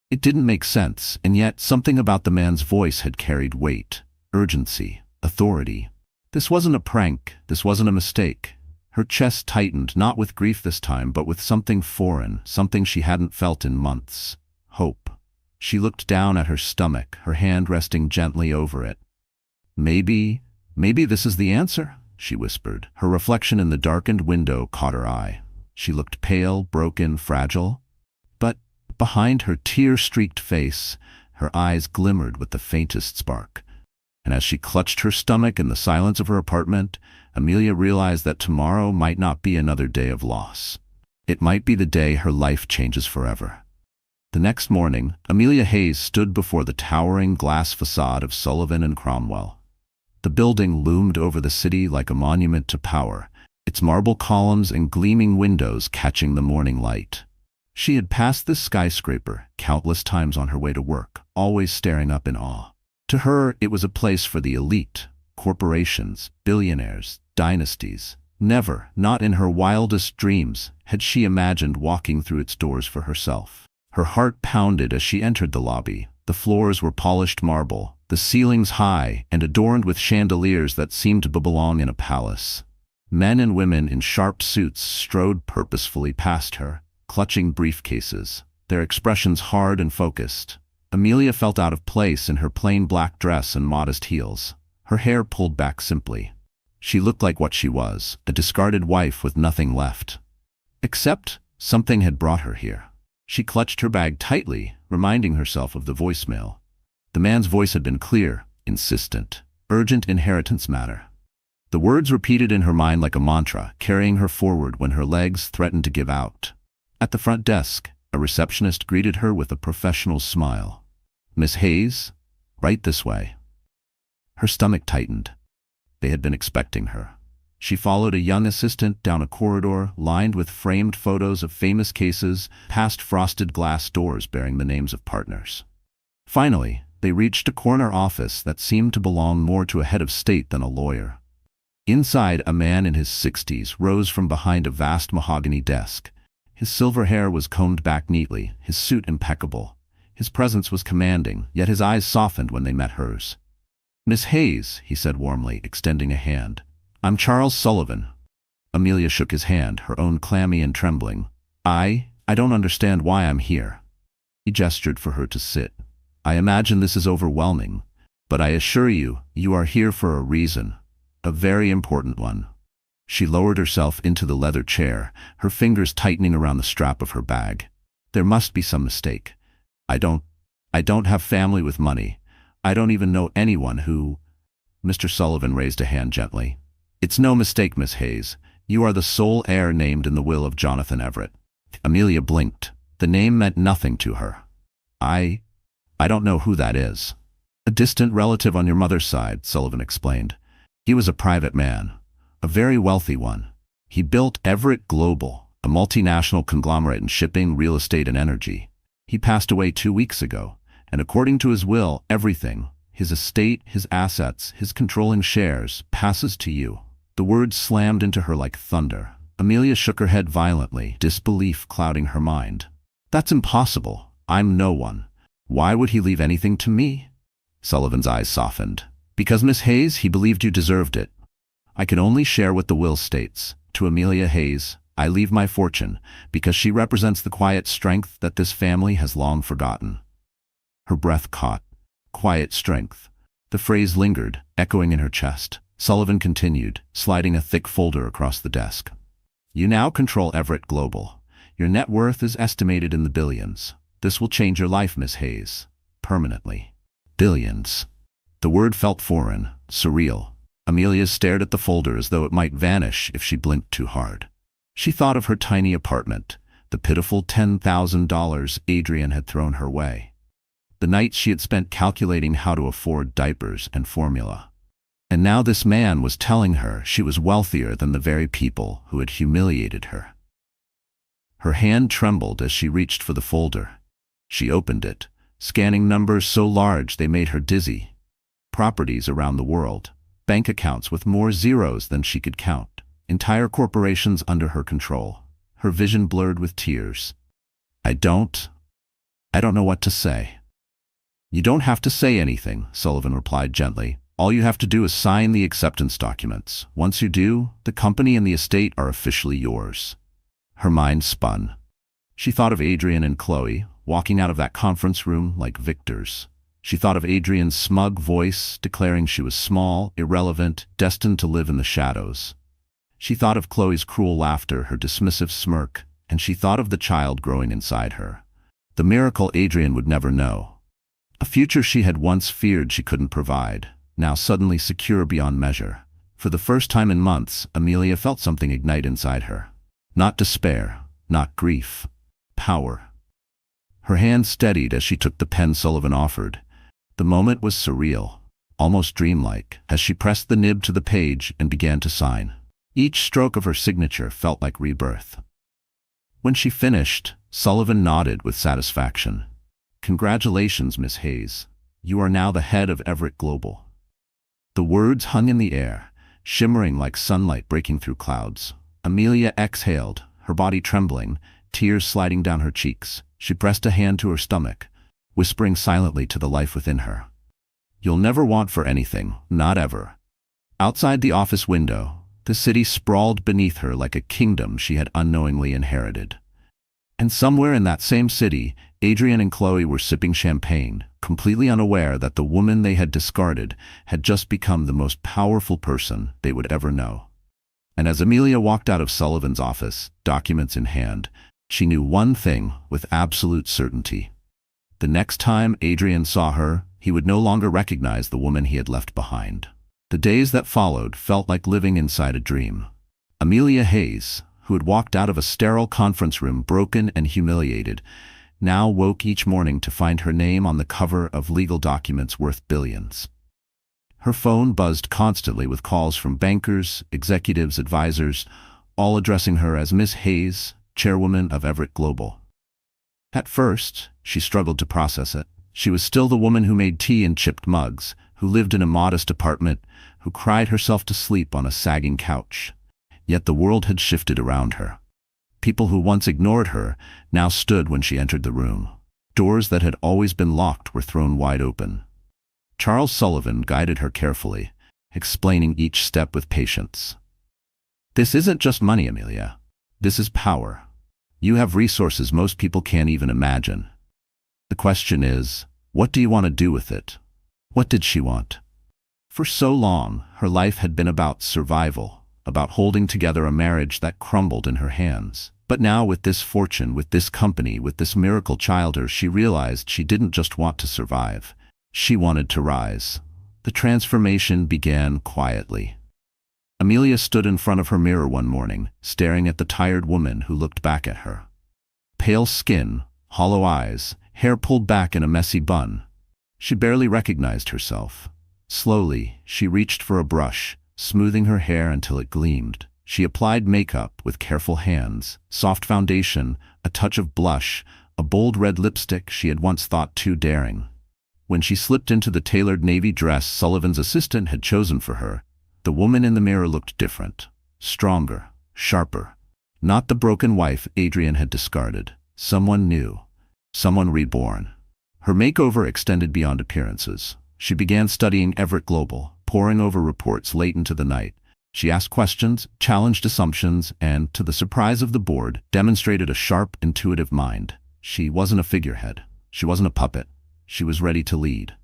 It didn't make sense, and yet something about the man's voice had carried weight, urgency, authority. This wasn't a prank, this wasn't a mistake. Her chest tightened, not with grief this time, but with something foreign, something she hadn't felt in months. Hope. She looked down at her stomach, her hand resting gently over it. Maybe this is the answer, she whispered. Her reflection in the darkened window caught her eye. She looked pale, broken, fragile. But behind her tear-streaked face, her eyes glimmered with the faintest spark. And as she clutched her stomach in the silence of her apartment, Amelia realized that tomorrow might not be another day of loss. It might be the day her life changes forever. The next morning, Amelia Hayes stood before the towering glass facade of Sullivan and Cromwell. The building loomed over the city like a monument to power, its marble columns and gleaming windows catching the morning light. She had passed this skyscraper countless times on her way to work, always staring up in awe. To her, it was a place for the elite, corporations, billionaires, dynasties. Never, not in her wildest dreams, had she imagined walking through its doors for herself. Her heart pounded as she entered the lobby. The floors were polished marble, the ceilings high and adorned with chandeliers that seemed to belong in a palace. Men and women in sharp suits strode purposefully past her, clutching briefcases, their expressions hard and focused. Amelia felt out of place in her plain black dress and modest heels, her hair pulled back simply. She looked like what she was, a discarded wife with nothing left. Except something had brought her here. She clutched her bag tightly, reminding herself of the voicemail. The man's voice had been clear, insistent, urgent inheritance matter. The words repeated in her mind like a mantra, carrying her forward when her legs threatened to give out. At the front desk, a receptionist greeted her with a professional smile. "Miss Hayes, right this way." Her stomach tightened. They had been expecting her. She followed a young assistant down a corridor lined with framed photos of famous cases, past frosted glass doors bearing the names of partners. Finally, they reached a corner office that seemed to belong more to a head of state than a lawyer. Inside, a man in his 60s rose from behind a vast mahogany desk. His silver hair was combed back neatly, his suit impeccable. His presence was commanding, yet his eyes softened when they met hers. "Miss Hayes," he said warmly, extending a hand. "I'm Charles Sullivan." Amelia shook his hand, her own clammy and trembling. I don't understand why I'm here." He gestured for her to sit. "I imagine this is overwhelming, but I assure you, you are here for a reason. A very important one." She lowered herself into the leather chair, her fingers tightening around the strap of her bag. "There must be some mistake. I don't have family with money. I don't even know anyone who—" Mr. Sullivan raised a hand gently. "It's no mistake, Miss Hayes. You are the sole heir named in the will of Jonathan Everett." Amelia blinked. The name meant nothing to her. I don't know who that is." "A distant relative on your mother's side," Sullivan explained. "He was a private man, a very wealthy one. He built Everett Global, a multinational conglomerate in shipping, real estate, and energy. He passed away 2 weeks ago, and according to his will, everything, his estate, his assets, his controlling shares, passes to you." The words slammed into her like thunder. Amelia shook her head violently, disbelief clouding her mind. "That's impossible. I'm no one. Why would he leave anything to me?" Sullivan's eyes softened. "Because, Miss Hayes, he believed you deserved it. I can only share what the will states. To Amelia Hayes, I leave my fortune, because she represents the quiet strength that this family has long forgotten." Her breath caught. Quiet strength. The phrase lingered, echoing in her chest. Sullivan continued, sliding a thick folder across the desk. "You now control Everett Global. Your net worth is estimated in the billions. This will change your life, Miss Hayes. Permanently." Billions. The word felt foreign, surreal. Amelia stared at the folder as though it might vanish if she blinked too hard. She thought of her tiny apartment, the pitiful $10,000 Adrian had thrown her way. The nights she had spent calculating how to afford diapers and formula. And now this man was telling her she was wealthier than the very people who had humiliated her. Her hand trembled as she reached for the folder. She opened it, scanning numbers so large they made her dizzy. Properties around the world. bank accounts with more zeros than she could count, entire corporations under her control. Her vision blurred with tears. I don't know what to say." "You don't have to say anything," Sullivan replied gently. "All you have to do is sign the acceptance documents. Once you do, the company and the estate are officially yours." Her mind spun. She thought of Adrian and Chloe, walking out of that conference room like victors. She thought of Adrian's smug voice, declaring she was small, irrelevant, destined to live in the shadows. She thought of Chloe's cruel laughter, her dismissive smirk, and she thought of the child growing inside her. The miracle Adrian would never know. A future she had once feared she couldn't provide, now suddenly secure beyond measure. For the first time in months, Amelia felt something ignite inside her. Not despair, not grief. Power. Her hand steadied as she took the pen Sullivan offered. The moment was surreal, almost dreamlike, as she pressed the nib to the page and began to sign. Each stroke of her signature felt like rebirth. When she finished, Sullivan nodded with satisfaction. "Congratulations, Miss Hayes. You are now the head of Everett Global." The words hung in the air, shimmering like sunlight breaking through clouds. Amelia exhaled, her body trembling, tears sliding down her cheeks. She pressed a hand to her stomach, whispering silently to the life within her. "You'll never want for anything, not ever." Outside the office window, the city sprawled beneath her like a kingdom she had unknowingly inherited. And somewhere in that same city, Adrian and Chloe were sipping champagne, completely unaware that the woman they had discarded had just become the most powerful person they would ever know. And as Amelia walked out of Sullivan's office, documents in hand, she knew one thing with absolute certainty. The next time Adrian saw her, he would no longer recognize the woman he had left behind. The days that followed felt like living inside a dream. Amelia Hayes, who had walked out of a sterile conference room broken and humiliated, now woke each morning to find her name on the cover of legal documents worth billions. Her phone buzzed constantly with calls from bankers, executives, advisors, all addressing her as Miss Hayes, chairwoman of Everett Global. At first, she struggled to process it. She was still the woman who made tea in chipped mugs, who lived in a modest apartment, who cried herself to sleep on a sagging couch. Yet the world had shifted around her. People who once ignored her now stood when she entered the room. Doors that had always been locked were thrown wide open. Charles Sullivan guided her carefully, explaining each step with patience. "This isn't just money, Amelia. This is power. You have resources most people can't even imagine. The question is, what do you want to do with it?" What did she want? For so long, her life had been about survival, about holding together a marriage that crumbled in her hands. But now with this fortune, with this company, with this miracle childer, she realized she didn't just want to survive. She wanted to rise. The transformation began quietly. Amelia stood in front of her mirror one morning, staring at the tired woman who looked back at her. Pale skin, hollow eyes, hair pulled back in a messy bun. She barely recognized herself. Slowly, she reached for a brush, smoothing her hair until it gleamed. She applied makeup with careful hands, soft foundation, a touch of blush, a bold red lipstick she had once thought too daring. When she slipped into the tailored navy dress Sullivan's assistant had chosen for her, the woman in the mirror looked different, stronger, sharper. Not the broken wife Adrian had discarded. Someone new. Someone reborn. Her makeover extended beyond appearances. She began studying Everett Global, poring over reports late into the night. She asked questions, challenged assumptions, and, to the surprise of the board, demonstrated a sharp, intuitive mind. She wasn't a figurehead. She wasn't a puppet. She was ready to lead.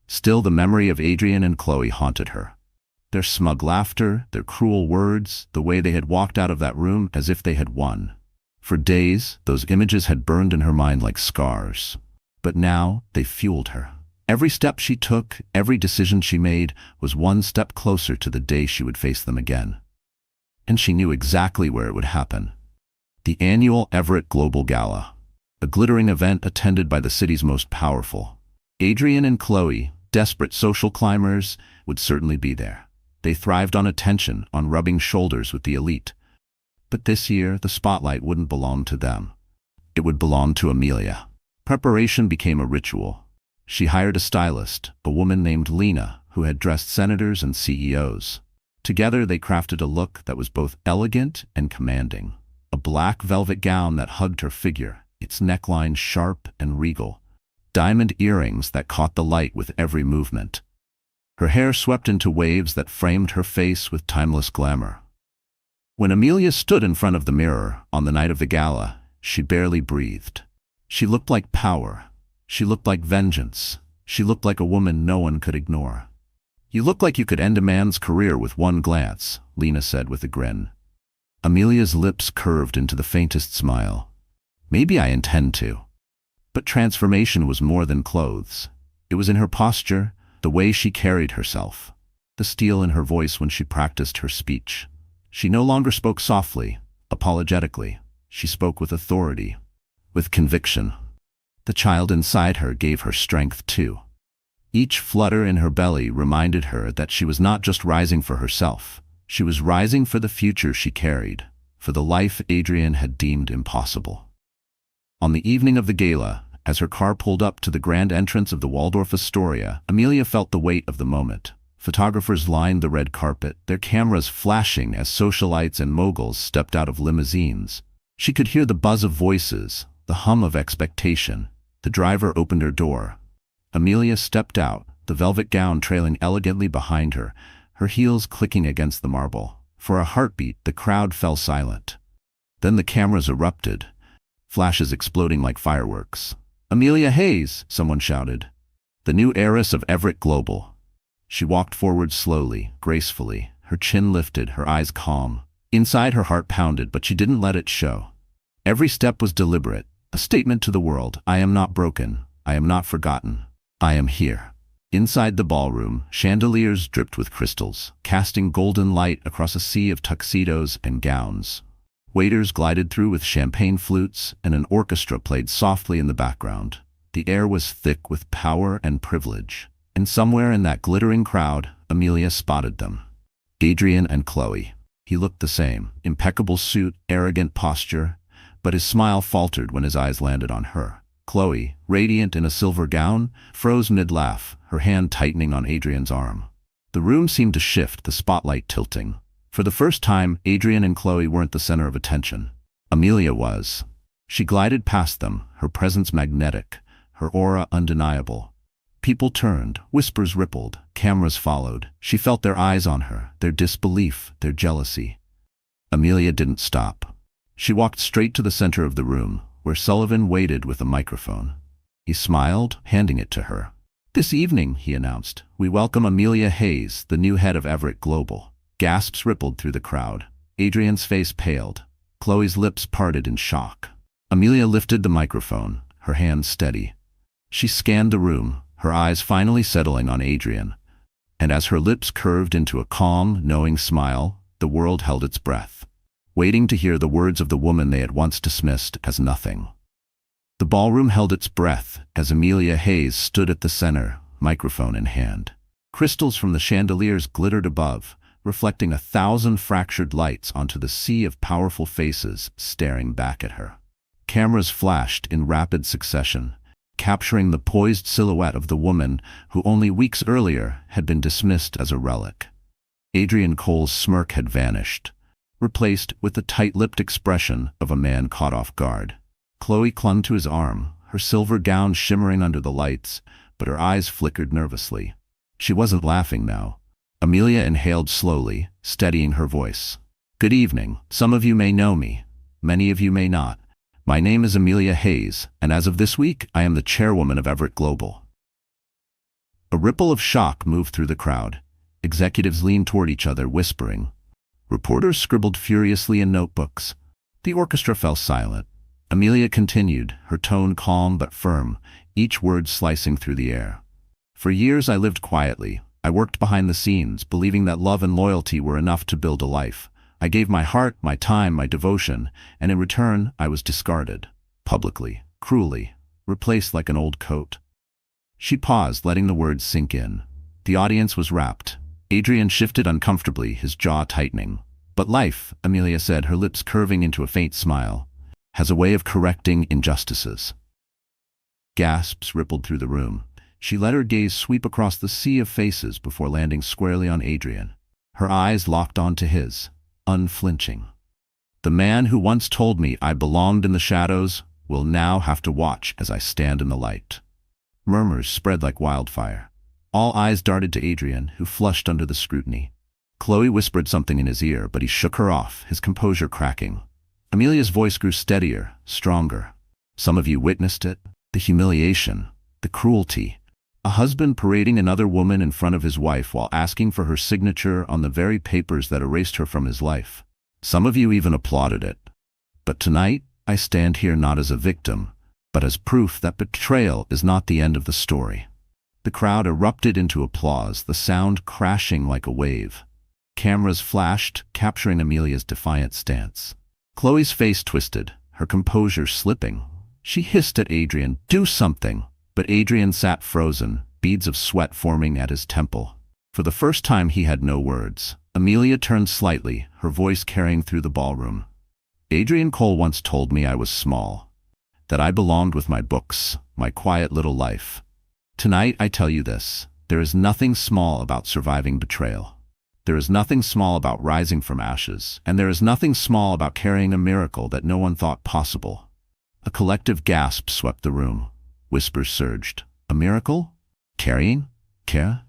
Still, the memory of Adrian and Chloe haunted her. Their smug laughter, their cruel words, the way they had walked out of that room as if they had won. For days, those images had burned in her mind like scars. But now, they fueled her. Every step she took, every decision she made, was one step closer to the day she would face them again. And she knew exactly where it would happen. The annual Everett Global Gala, a glittering event attended by the city's most powerful. Adrian and Chloe, desperate social climbers, would certainly be there. They thrived on attention, on rubbing shoulders with the elite. But this year, the spotlight wouldn't belong to them. It would belong to Amelia. Preparation became a ritual. She hired a stylist, a woman named Lena, who had dressed senators and CEOs. Together they crafted a look that was both elegant and commanding. A black velvet gown that hugged her figure, its neckline sharp and regal. Diamond earrings that caught the light with every movement. Her hair swept into waves that framed her face with timeless glamour. When Amelia stood in front of the mirror on the night of the gala, she barely breathed. She looked like power. She looked like vengeance. She looked like a woman no one could ignore. "You look like you could end a man's career with one glance," Lena said with a grin. Amelia's lips curved into the faintest smile. "Maybe I intend to." But transformation was more than clothes. It was in her posture, the way she carried herself, the steel in her voice when she practiced her speech. She no longer spoke softly, apologetically. She spoke with authority, with conviction. The child inside her gave her strength too. Each flutter in her belly reminded her that she was not just rising for herself. She was rising for the future she carried, for the life Adrian had deemed impossible. On the evening of the gala, as her car pulled up to the grand entrance of the Waldorf Astoria, Amelia felt the weight of the moment. Photographers lined the red carpet, their cameras flashing as socialites and moguls stepped out of limousines. She could hear the buzz of voices, the hum of expectation. The driver opened her door. Amelia stepped out, the velvet gown trailing elegantly behind her, her heels clicking against the marble. For a heartbeat, the crowd fell silent. Then the cameras erupted, flashes exploding like fireworks. "Amelia Hayes!" someone shouted. "The new heiress of Everett Global." She walked forward slowly, gracefully, her chin lifted, her eyes calm. Inside her heart pounded, but she didn't let it show. Every step was deliberate, a statement to the world. "I am not broken. I am not forgotten. I am here." Inside the ballroom, chandeliers dripped with crystals, casting golden light across a sea of tuxedos and gowns. Waiters glided through with champagne flutes, and an orchestra played softly in the background. The air was thick with power and privilege. And somewhere in that glittering crowd, Amelia spotted them. Adrian and Chloe. He looked the same, impeccable suit, arrogant posture, but his smile faltered when his eyes landed on her. Chloe, radiant in a silver gown, froze mid-laugh, her hand tightening on Adrian's arm. The room seemed to shift, the spotlight tilting. For the first time, Adrian and Chloe weren't the center of attention. Amelia was. She glided past them, her presence magnetic, her aura undeniable. People turned, whispers rippled, cameras followed. She felt their eyes on her, their disbelief, their jealousy. Amelia didn't stop. She walked straight to the center of the room, where Sullivan waited with a microphone. He smiled, handing it to her. "This evening," he announced, "we welcome Amelia Hayes, the new head of Everett Global." Gasps rippled through the crowd. Adrian's face paled. Chloe's lips parted in shock. Amelia lifted the microphone, her hands steady. She scanned the room, her eyes finally settling on Adrian. And as her lips curved into a calm, knowing smile, the world held its breath, waiting to hear the words of the woman they had once dismissed as nothing. The ballroom held its breath as Amelia Hayes stood at the center, microphone in hand. Crystals from the chandeliers glittered above, reflecting 1,000 fractured lights onto the sea of powerful faces staring back at her. Cameras flashed in rapid succession, capturing the poised silhouette of the woman who only weeks earlier had been dismissed as a relic. Adrian Cole's smirk had vanished, replaced with the tight-lipped expression of a man caught off guard. Chloe clung to his arm, her silver gown shimmering under the lights, but her eyes flickered nervously. She wasn't laughing now. Amelia inhaled slowly, steadying her voice. "Good evening. Some of you may know me. Many of you may not. My name is Amelia Hayes, and as of this week, I am the chairwoman of Everett Global." A ripple of shock moved through the crowd. Executives leaned toward each other, whispering. Reporters scribbled furiously in notebooks. The orchestra fell silent. Amelia continued, her tone calm but firm, each word slicing through the air. "For years I lived quietly. I worked behind the scenes, believing that love and loyalty were enough to build a life. I gave my heart, my time, my devotion, and in return I was discarded. Publicly, cruelly, replaced like an old coat." She paused, letting the words sink in. The audience was rapt. Adrian shifted uncomfortably, his jaw tightening. "But life," Amelia said, her lips curving into a faint smile, "has a way of correcting injustices." Gasps rippled through the room. She let her gaze sweep across the sea of faces before landing squarely on Adrian. Her eyes locked onto his, unflinching. The man who once told me I belonged in the shadows will now have to watch as I stand in the light. Murmurs spread like wildfire. All eyes darted to Adrian, who flushed under the scrutiny. Chloe whispered something in his ear, but he shook her off, his composure cracking. Amelia's voice grew steadier, stronger. Some of you witnessed it. The humiliation, the cruelty. A husband parading another woman in front of his wife while asking for her signature on the very papers that erased her from his life. Some of you even applauded it. But tonight, I stand here not as a victim, but as proof that betrayal is not the end of the story. The crowd erupted into applause, the sound crashing like a wave. Cameras flashed, capturing Amelia's defiant stance. Chloe's face twisted, her composure slipping. She hissed at Adrian, "Do something!" But Adrian sat frozen, beads of sweat forming at his temple. For the first time he had no words. Amelia turned slightly, her voice carrying through the ballroom. Adrian Cole once told me I was small, that I belonged with my books, my quiet little life. Tonight I tell you this, there is nothing small about surviving betrayal. There is nothing small about rising from ashes, and there is nothing small about carrying a miracle that no one thought possible. A collective gasp swept the room. Whispers surged. A miracle? Carrying? Care?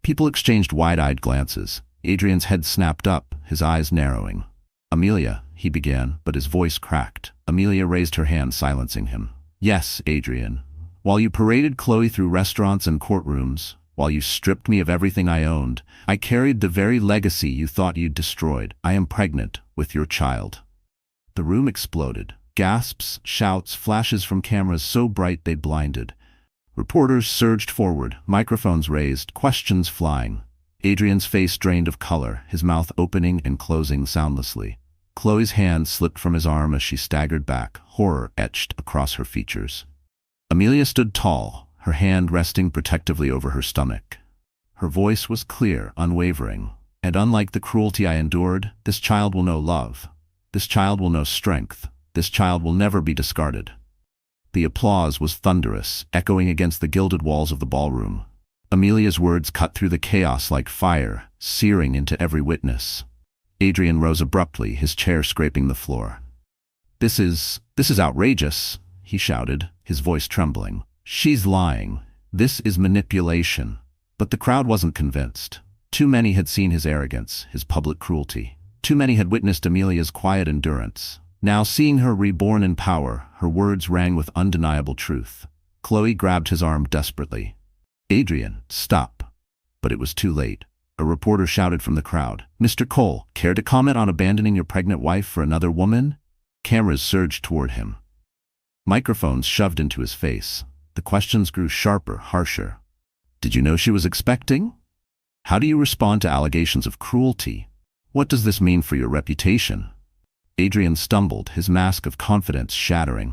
People exchanged wide-eyed glances. Adrian's head snapped up, his eyes narrowing. "Amelia," he began, but his voice cracked. Amelia raised her hand, silencing him. "Yes, Adrian. While you paraded Chloe through restaurants and courtrooms, while you stripped me of everything I owned, I carried the very legacy you thought you'd destroyed. I am pregnant with your child." The room exploded. Gasps, shouts, flashes from cameras so bright they blinded. Reporters surged forward, microphones raised, questions flying. Adrian's face drained of color, his mouth opening and closing soundlessly. Chloe's hand slipped from his arm as she staggered back, horror etched across her features. Amelia stood tall, her hand resting protectively over her stomach. Her voice was clear, unwavering. "And unlike the cruelty I endured, this child will know love. This child will know strength. This child will never be discarded." The applause was thunderous, echoing against the gilded walls of the ballroom. Amelia's words cut through the chaos like fire, searing into every witness. Adrian rose abruptly, his chair scraping the floor. This is outrageous," he shouted, his voice trembling. "She's lying. This is manipulation." But the crowd wasn't convinced. Too many had seen his arrogance, his public cruelty. Too many had witnessed Amelia's quiet endurance. Now, seeing her reborn in power, her words rang with undeniable truth. Chloe grabbed his arm desperately. "Adrian, stop." But it was too late. A reporter shouted from the crowd, "Mr. Cole, care to comment on abandoning your pregnant wife for another woman?" Cameras surged toward him. Microphones shoved into his face. The questions grew sharper, harsher. "Did you know she was expecting? How do you respond to allegations of cruelty? What does this mean for your reputation?" Adrian stumbled, his mask of confidence shattering.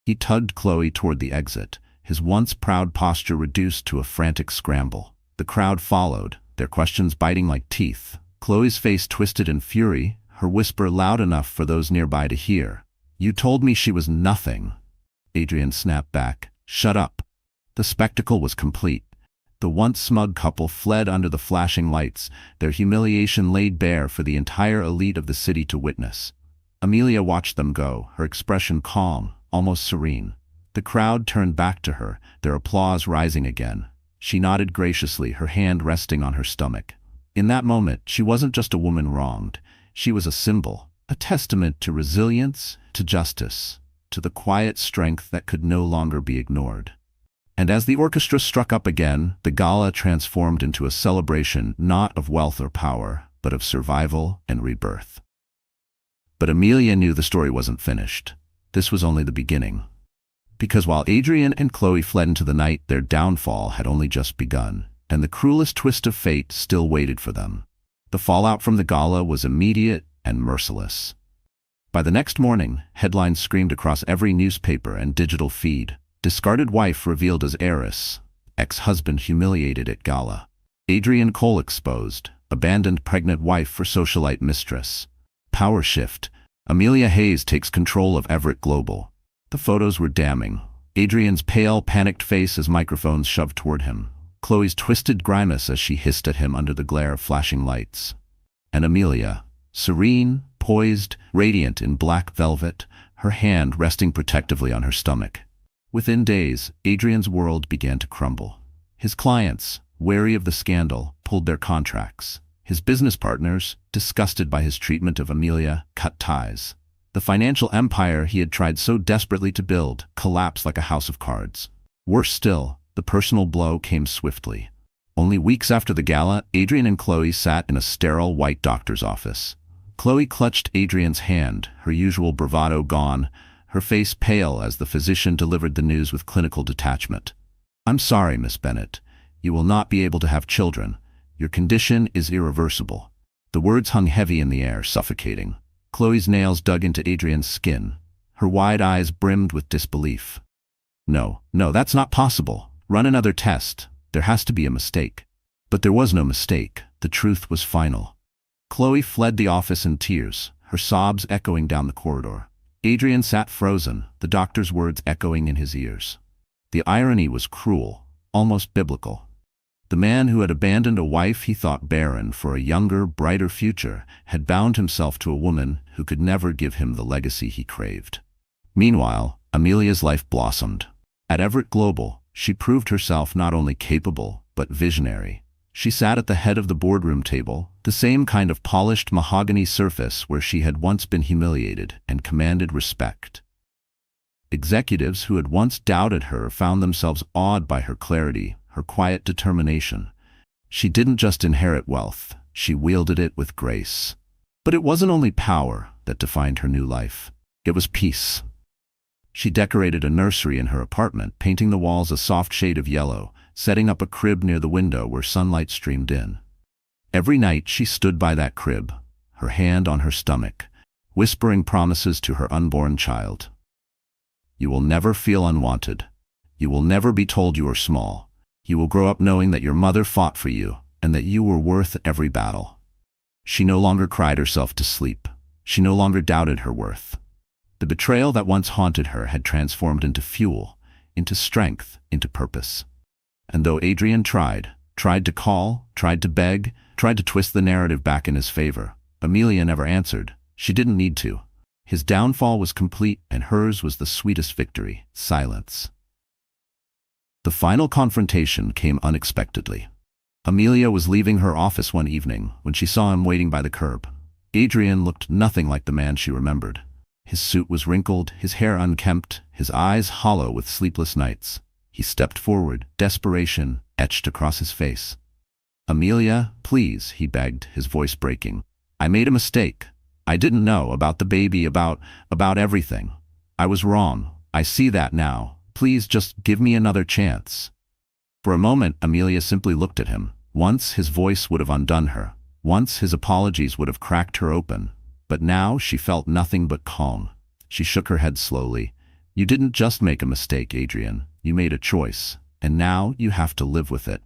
He tugged Chloe toward the exit, his once proud posture reduced to a frantic scramble. The crowd followed, their questions biting like teeth. Chloe's face twisted in fury, her whisper loud enough for those nearby to hear. "You told me she was nothing." Adrian snapped back. "Shut up." The spectacle was complete. The once smug couple fled under the flashing lights, their humiliation laid bare for the entire elite of the city to witness. Amelia watched them go, her expression calm, almost serene. The crowd turned back to her, their applause rising again. She nodded graciously, her hand resting on her stomach. In that moment, she wasn't just a woman wronged. She was a symbol, a testament to resilience, to justice, to the quiet strength that could no longer be ignored. And as the orchestra struck up again, the gala transformed into a celebration not of wealth or power, but of survival and rebirth. But Amelia knew the story wasn't finished. This was only the beginning. Because while Adrian and Chloe fled into the night, their downfall had only just begun, and the cruelest twist of fate still waited for them. The fallout from the gala was immediate and merciless. By the next morning, headlines screamed across every newspaper and digital feed. Discarded wife revealed as heiress. Ex-husband humiliated at gala. Adrian Cole exposed. Abandoned pregnant wife for socialite mistress. Power shift. Amelia Hayes takes control of Everett Global. The photos were damning. Adrian's pale, panicked face as microphones shoved toward him. Chloe's twisted grimace as she hissed at him under the glare of flashing lights. And Amelia, serene, poised, radiant in black velvet, her hand resting protectively on her stomach. Within days, Adrian's world began to crumble. His clients, wary of the scandal, pulled their contracts. His business partners, disgusted by his treatment of Amelia, cut ties. The financial empire he had tried so desperately to build collapsed like a house of cards. Worse still, the personal blow came swiftly. Only weeks after the gala, Adrian and Chloe sat in a sterile white doctor's office. Chloe clutched Adrian's hand, her usual bravado gone, her face pale as the physician delivered the news with clinical detachment. "I'm sorry, Miss Bennett. You will not be able to have children. Your condition is irreversible." The words hung heavy in the air, suffocating. Chloe's nails dug into Adrian's skin. Her wide eyes brimmed with disbelief. No, that's not possible. Run another test. There has to be a mistake." But there was no mistake. The truth was final. Chloe fled the office in tears, her sobs echoing down the corridor. Adrian sat frozen, the doctor's words echoing in his ears. The irony was cruel, almost biblical. The man who had abandoned a wife he thought barren for a younger, brighter future had bound himself to a woman who could never give him the legacy he craved. Meanwhile, Amelia's life blossomed. At Everett Global, she proved herself not only capable, but visionary. She sat at the head of the boardroom table, the same kind of polished mahogany surface where she had once been humiliated and commanded respect. Executives who had once doubted her found themselves awed by her clarity, her quiet determination. She didn't just inherit wealth, she wielded it with grace. But it wasn't only power that defined her new life. It was peace. She decorated a nursery in her apartment, painting the walls a soft shade of yellow, setting up a crib near the window where sunlight streamed in. Every night she stood by that crib, her hand on her stomach, whispering promises to her unborn child. "You will never feel unwanted. You will never be told you are small. You will grow up knowing that your mother fought for you and that you were worth every battle." She no longer cried herself to sleep. She no longer doubted her worth. The betrayal that once haunted her had transformed into fuel, into strength, into purpose. And though Adrian tried to call, tried to beg, tried to twist the narrative back in his favor, Amelia never answered. She didn't need to. His downfall was complete, and hers was the sweetest victory: silence. The final confrontation came unexpectedly. Amelia was leaving her office one evening when she saw him waiting by the curb. Adrian looked nothing like the man she remembered. His suit was wrinkled, his hair unkempt, his eyes hollow with sleepless nights. He stepped forward, desperation etched across his face. "Amelia, please," he begged, his voice breaking. "I made a mistake. I didn't know about the baby, about everything. I was wrong. I see that now. Please just give me another chance." For a moment, Amelia simply looked at him. Once his voice would have undone her. Once his apologies would have cracked her open. But now she felt nothing but calm. She shook her head slowly. "You didn't just make a mistake, Adrian. You made a choice. And now you have to live with it."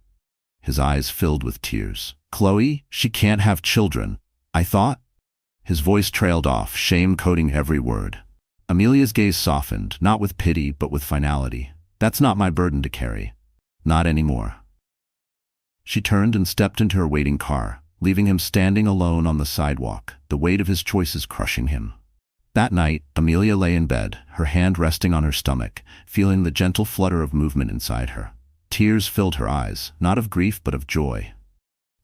His eyes filled with tears. "Chloe, she can't have children. I thought—" His voice trailed off, shame coating every word. Amelia's gaze softened, not with pity, but with finality. "That's not my burden to carry. Not anymore." She turned and stepped into her waiting car, leaving him standing alone on the sidewalk, the weight of his choices crushing him. That night, Amelia lay in bed, her hand resting on her stomach, feeling the gentle flutter of movement inside her. Tears filled her eyes, not of grief but of joy.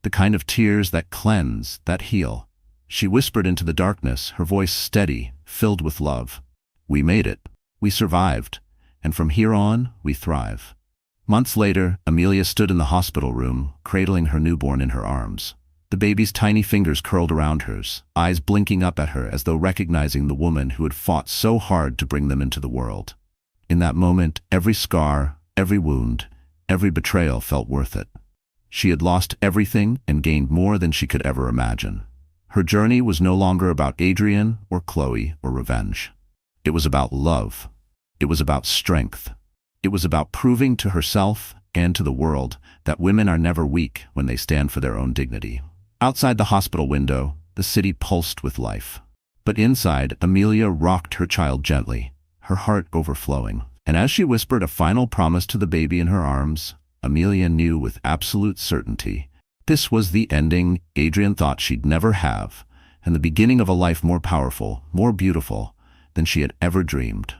The kind of tears that cleanse, that heal. She whispered into the darkness, her voice steady, filled with love. "We made it. We survived. And from here on, we thrive." Months later, Amelia stood in the hospital room, cradling her newborn in her arms. The baby's tiny fingers curled around hers, eyes blinking up at her as though recognizing the woman who had fought so hard to bring them into the world. In that moment, every scar, every wound, every betrayal felt worth it. She had lost everything and gained more than she could ever imagine. Her journey was no longer about Adrian or Chloe or revenge. It was about love. It was about strength. It was about proving to herself and to the world that women are never weak when they stand for their own dignity. Outside the hospital window, the city pulsed with life. But inside, Amelia rocked her child gently, her heart overflowing. And as she whispered a final promise to the baby in her arms, Amelia knew with absolute certainty this was the ending Adrian thought she'd never have, and the beginning of a life more powerful, more beautiful than she had ever dreamed.